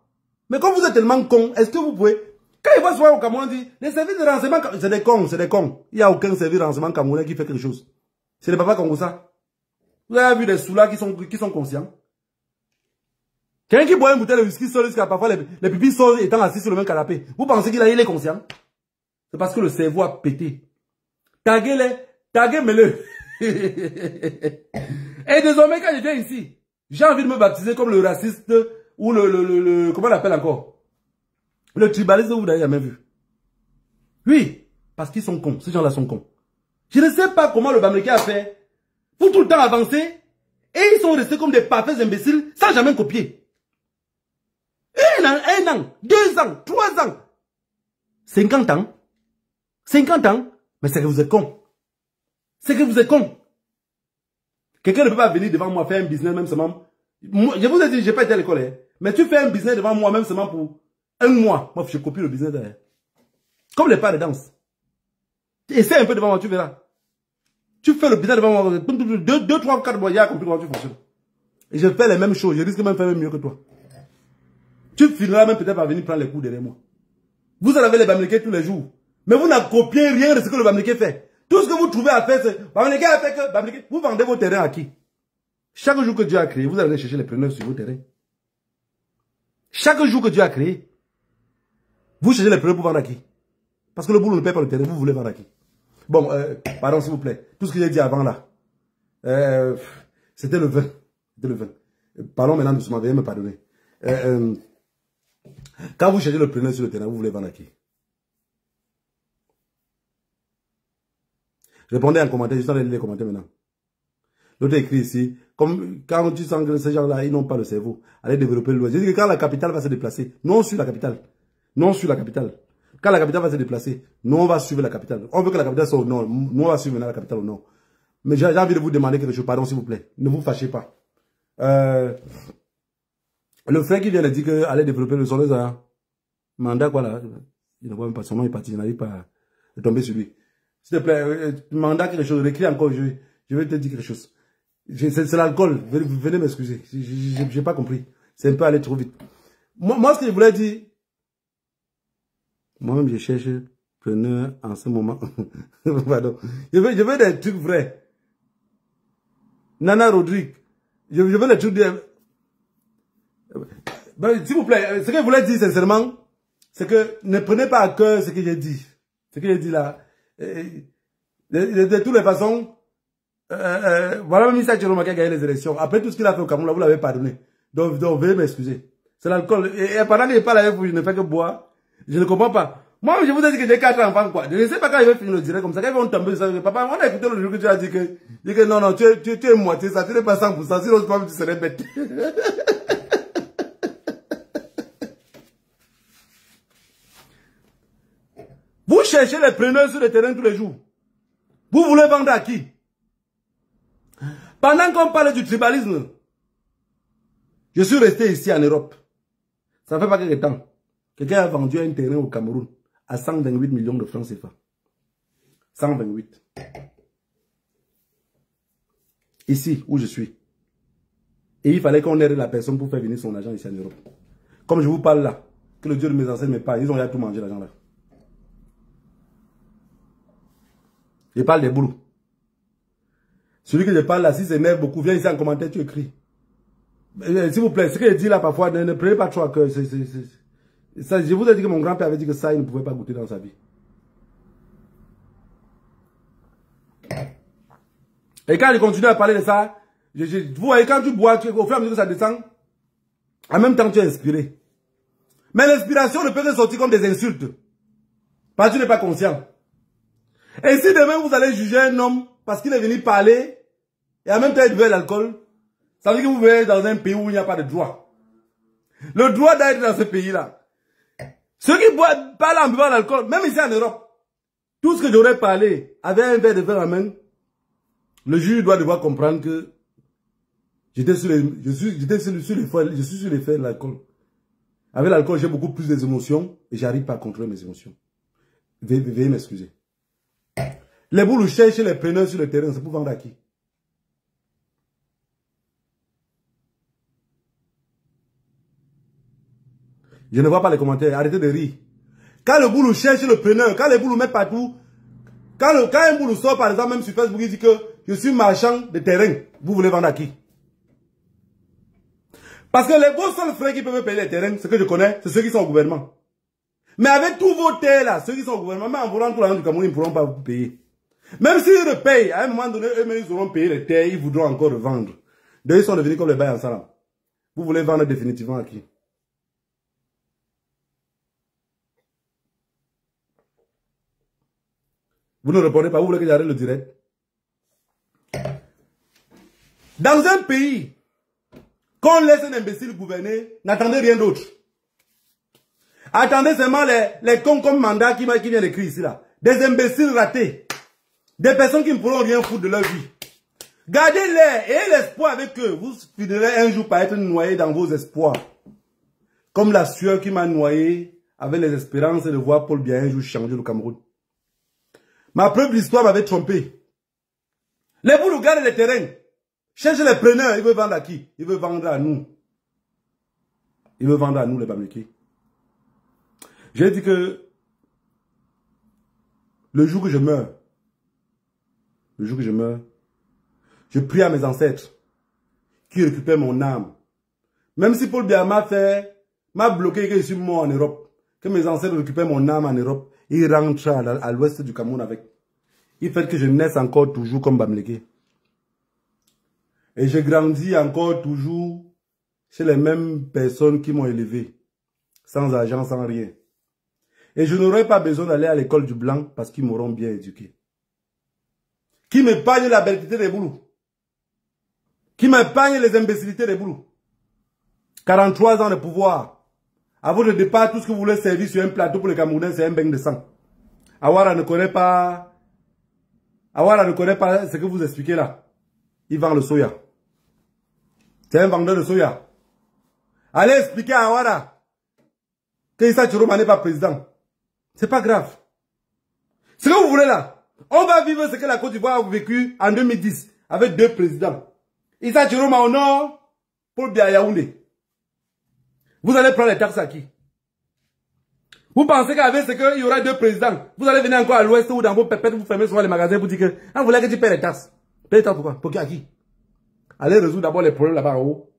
Mais comme vous êtes tellement con, est-ce que vous pouvez, quand il va se voir au Cameroun, on dit, les services de renseignement, c'est des cons, c'est des cons. Il n'y a aucun service de renseignement camerounais qui fait quelque chose. C'est les papas comme ça. Vous avez vu des sous-là qui sont conscients. Quelqu'un qui boit une bouteille de whisky seul jusqu'à parfois les pipis sortent étant assis sur le même canapé. Vous pensez qu'il est conscient? C'est parce que le cerveau a pété. Taguez-les, taguez-le. Et désormais, quand je viens ici, j'ai envie de me baptiser comme le raciste ou comment on l'appelle encore? Le tribaliste, vous n'avez jamais vu. Oui, parce qu'ils sont cons. Ces gens-là sont cons. Je ne sais pas comment le Bamileke a fait pour tout le temps avancer et ils sont restés comme des parfaits imbéciles sans jamais copier. 1 an, 2 ans, 3 ans, 50 ans. 50 ans, mais c'est que vous êtes con. C'est que vous êtes con. Quelqu'un ne peut pas venir devant moi faire un business même seulement. Je vous ai dit, je n'ai pas été à l'école, hein, mais tu fais un business devant moi même seulement pour 1 mois. Moi, je copie le business derrière. Comme les pas de danse. Essaie un peu devant moi, tu verras. Tu fais le business devant moi, 2, 3, 4 mois, il y a compris comment tu fonctionnes. Et je fais les mêmes choses, je risque même de faire mieux que toi. Tu finiras même peut-être par venir prendre les coups derrière moi. Vous en avez les Bamileke tous les jours. Mais vous n'avez copié rien de ce que le Bamileke fait. Tout ce que vous trouvez à faire, c'est Bamileke a fait que Bamileke. Vous vendez vos terrains à qui? Chaque jour que Dieu a créé, vous allez chercher les preneurs sur vos terrains. Chaque jour que Dieu a créé, vous cherchez les preneurs pour vendre à qui? Parce que le boulot ne paie pas le terrain, vous voulez vendre à qui? Bon, pardon s'il vous plaît. Tout ce que j'ai dit avant là, c'était le 20. C'était le 20. Parlons maintenant doucement, veuillez me pardonner. Quand vous cherchez le preneur sur le terrain, vous voulez vendre à qui? Répondez en commentaire, je suis en train de lire les commentaires maintenant. L'autre écrit ici, comme quand tu sens que ces gens-là, ils n'ont pas le cerveau, allez développer le loisir. Je dis que quand la capitale va se déplacer, non sur la capitale. Non sur la capitale. Quand la capitale va se déplacer, nous on va suivre la capitale. On veut que la capitale soit au nord, nous on va suivre maintenant la capitale au nord. Mais j'ai envie de vous demander quelque chose, pardon s'il vous plaît. Ne vous fâchez pas. Le frère qui vient de dire que allait développer le son mandat quoi là, il ne voit même pas son nom, il est parti, il n'arrive pas à tomber sur lui. S'il te plaît, mandat quelque chose, écris encore, je vais te dire quelque chose. C'est l'alcool, venez m'excuser, j'ai pas compris. C'est un peu aller trop vite. Moi, ce que je voulais dire, moi-même je cherche preneur en ce moment. Pardon. Je veux des trucs vrais. Nana Rodrigue, je veux des trucs de... S'il vous plaît, ce que je voulais dire sincèrement, c'est que ne prenez pas à cœur ce que j'ai dit. Ce que j'ai dit là. De toutes les façons, voilà même Issa Tchiroma qui a gagné les élections. Après tout ce qu'il a fait au Cameroun, là, vous l'avez pardonné. Donc veuillez m'excuser. C'est l'alcool. Et pendant que je parle avec vous, je ne fais que boire. Je ne comprends pas. Moi, je vous ai dit que j'ai 4 enfants, quoi. Je ne sais pas quand il va finir le direct comme ça. Quand ils vont tomber, ça, papa, on a écouté le jour que tu as dit que non, non, tu es moitié, ça, tu n'es pas 100%, sinon toi, tu serais bête. Vous cherchez les preneurs sur le terrain tous les jours. Vous voulez vendre à qui? Pendant qu'on parle du tribalisme, je suis resté ici en Europe. Ça fait pas quelque temps. Quelqu'un a vendu un terrain au Cameroun à 128 millions de francs CFA. 128. Ici, où je suis. Et il fallait qu'on aide la personne pour faire venir son argent ici en Europe. Comme je vous parle là, que le Dieu de mes ancêtres me parle, ils ont déjà tout mangé l'argent là. Je parle des boulots. Celui que je parle là, si s'énerve beaucoup, viens ici en commentaire, tu écris. S'il vous plaît, ce que je dis là parfois, ne prenez pas trop à cœur. Ça, je vous ai dit que mon grand-père avait dit que ça, il ne pouvait pas goûter dans sa vie. Et quand je continue à parler de ça, vous voyez, quand tu bois, au fur et à mesure que ça descend, en même temps tu es inspiré. Mais l'inspiration ne peut que sortir comme des insultes. Parce que tu n'es pas conscient. Et si demain vous allez juger un homme parce qu'il est venu parler et en même temps il buvait l'alcool, ça veut dire que vous vivez dans un pays où il n'y a pas de droit. Le droit d'être dans ce pays-là. Ceux qui parlent en buvant l'alcool, même ici en Europe, tout ce que j'aurais parlé avec un verre de verre en main, le juge doit devoir comprendre que je suis sur les faits de l'alcool. Avec l'alcool, j'ai beaucoup plus d'émotions et j'arrive pas à contrôler mes émotions. Veuillez m'excuser. Les boules cherchent les preneurs sur le terrain, c'est pour vendre à qui? Je ne vois pas les commentaires, arrêtez de rire. Quand le boulot cherche le preneur, quand les boules mettent partout, quand un boulot sort par exemple, même sur Facebook, il dit que je suis marchand de terrain, vous voulez vendre à qui? Parce que les beaux seuls frères qui peuvent payer les terrains, ce que je connais, c'est ceux qui sont au gouvernement. Mais avec tous vos terres là, ceux qui sont au gouvernement, même en volant tout l'argent du Cameroun, ils ne pourront pas vous payer. Même s'ils repayent, à un moment donné, eux-mêmes, ils auront payé les terres, ils voudront encore revendre. Donc ils sont devenus comme les bails en salam. Vous voulez vendre définitivement à qui? Vous ne répondez pas, vous voulez que j'arrête le direct? Dans un pays, quand on laisse un imbécile gouverner, n'attendez rien d'autre. Attendez seulement les cons comme mandat qui viennent d'écrire ici là. Des imbéciles ratés. Des personnes qui ne pourront rien foutre de leur vie. Gardez-les et l'espoir avec eux. Vous finirez un jour par être noyé dans vos espoirs. Comme la sueur qui m'a noyé avec les espérances de voir Paul Biya un jour changer le Cameroun. Ma preuve d'histoire m'avait trompé. Les boulots gardent les terrains. Cherchez les preneurs. Ils veulent vendre à qui? Ils veulent vendre à nous. Ils veulent vendre à nous les Bamileke. J'ai dit que le jour que je meurs, je prie à mes ancêtres qui récupèrent mon âme. Même si Paul Biya m'a bloqué que je suis mort en Europe, que mes ancêtres récupèrent mon âme en Europe, ils rentrent à l'ouest du Cameroun avec. Il fait que je naisse encore toujours comme Bamileke. Et je grandis encore toujours chez les mêmes personnes qui m'ont élevé. Sans argent, sans rien. Et je n'aurai pas besoin d'aller à l'école du blanc parce qu'ils m'auront bien éduqué. Qui m'épargne la bêtité des boulous. Qui m'épargne les imbécilités des boulous. 43 ans de pouvoir. À votre départ, tout ce que vous voulez servir sur un plateau pour les Camerounais, c'est un bain de sang. Awara ne connaît pas ce que vous expliquez là. Il vend le soya. C'est un vendeur de soya. Allez expliquer à Awara que Issa Chiroma n'est pas président. C'est pas grave. Ce que vous voulez là, on va vivre ce que la Côte d'Ivoire a vécu en 2010 avec 2 présidents. Issa Chiroma au nord, Paul Biya à Yaoundé. Vous allez prendre les taxes à qui? Vous pensez qu'avec ce qu'il y aura 2 présidents, vous allez venir encore à l'ouest ou dans vos pépettes, vous fermez souvent les magasins pour dire que vous voulez que tu payes les taxes. Payez les taxes pourquoi? Pour qui à qui? Allez résoudre d'abord les problèmes là-bas en haut.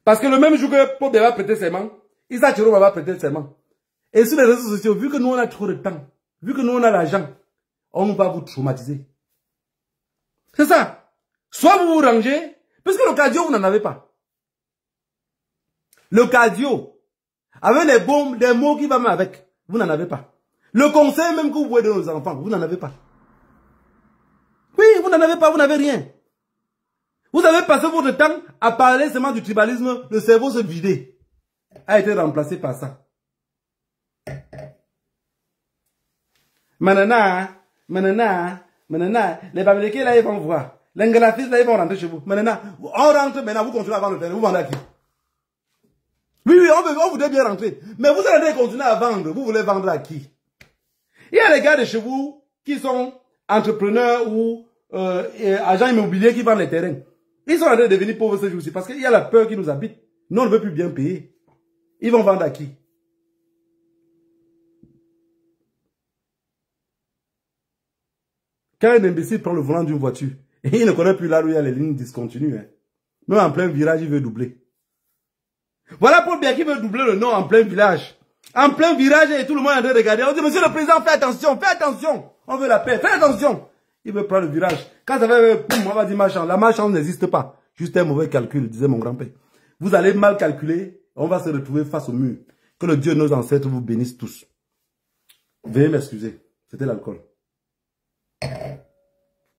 Parce que le même jour que Paul Biya va prêter serment, Issa Chiroma va prêter serment. Et sur les réseaux sociaux, vu que nous on a trop de temps, vu que nous on a l'argent, on va vous traumatiser. C'est ça. Soit vous vous rangez, puisque le cardio vous n'en avez pas. Le cardio, avec les bombes, des mots qui vont avec, vous n'en avez pas. Le conseil même que vous voyez de nos enfants, vous n'en avez pas. Oui, vous n'en avez pas, vous n'avez rien. Vous avez passé votre temps à parler seulement du tribalisme, le cerveau se vidait. A été remplacé par ça. Manana, les Bamileke là ils vont voir. Les Ngalafis là ils vont rentrer chez vous. Manana, on rentre maintenant, vous continuez à vendre le terrain, vous vendez à qui? Oui, on voudrait bien rentrer. Mais vous allez continuer à vendre, vous voulez vendre à qui? Il y a les gars de chez vous qui sont entrepreneurs ou agents immobiliers qui vendent les terrains. Ils sont en train de devenir pauvres ce jour-ci parce qu'il y a la peur qui nous habite. Nous on ne veut plus bien payer. Ils vont vendre à qui? Quand un imbécile prend le volant d'une voiture, et il ne connaît plus là où il y a les lignes discontinues. Hein. Même en plein virage, il veut doubler. Voilà Paul Biya qui veut doubler le nom en plein village. En plein virage, et tout le monde est en train de regarder. On dit, monsieur le président, fais attention. On veut la paix, fais attention. Il veut prendre le virage. Quand ça va, on va dire marchand. La marchande n'existe pas. Juste un mauvais calcul, disait mon grand-père. Vous allez mal calculer, on va se retrouver face au mur. Que le Dieu de nos ancêtres vous bénisse tous. Veuillez m'excuser. C'était l'alcool.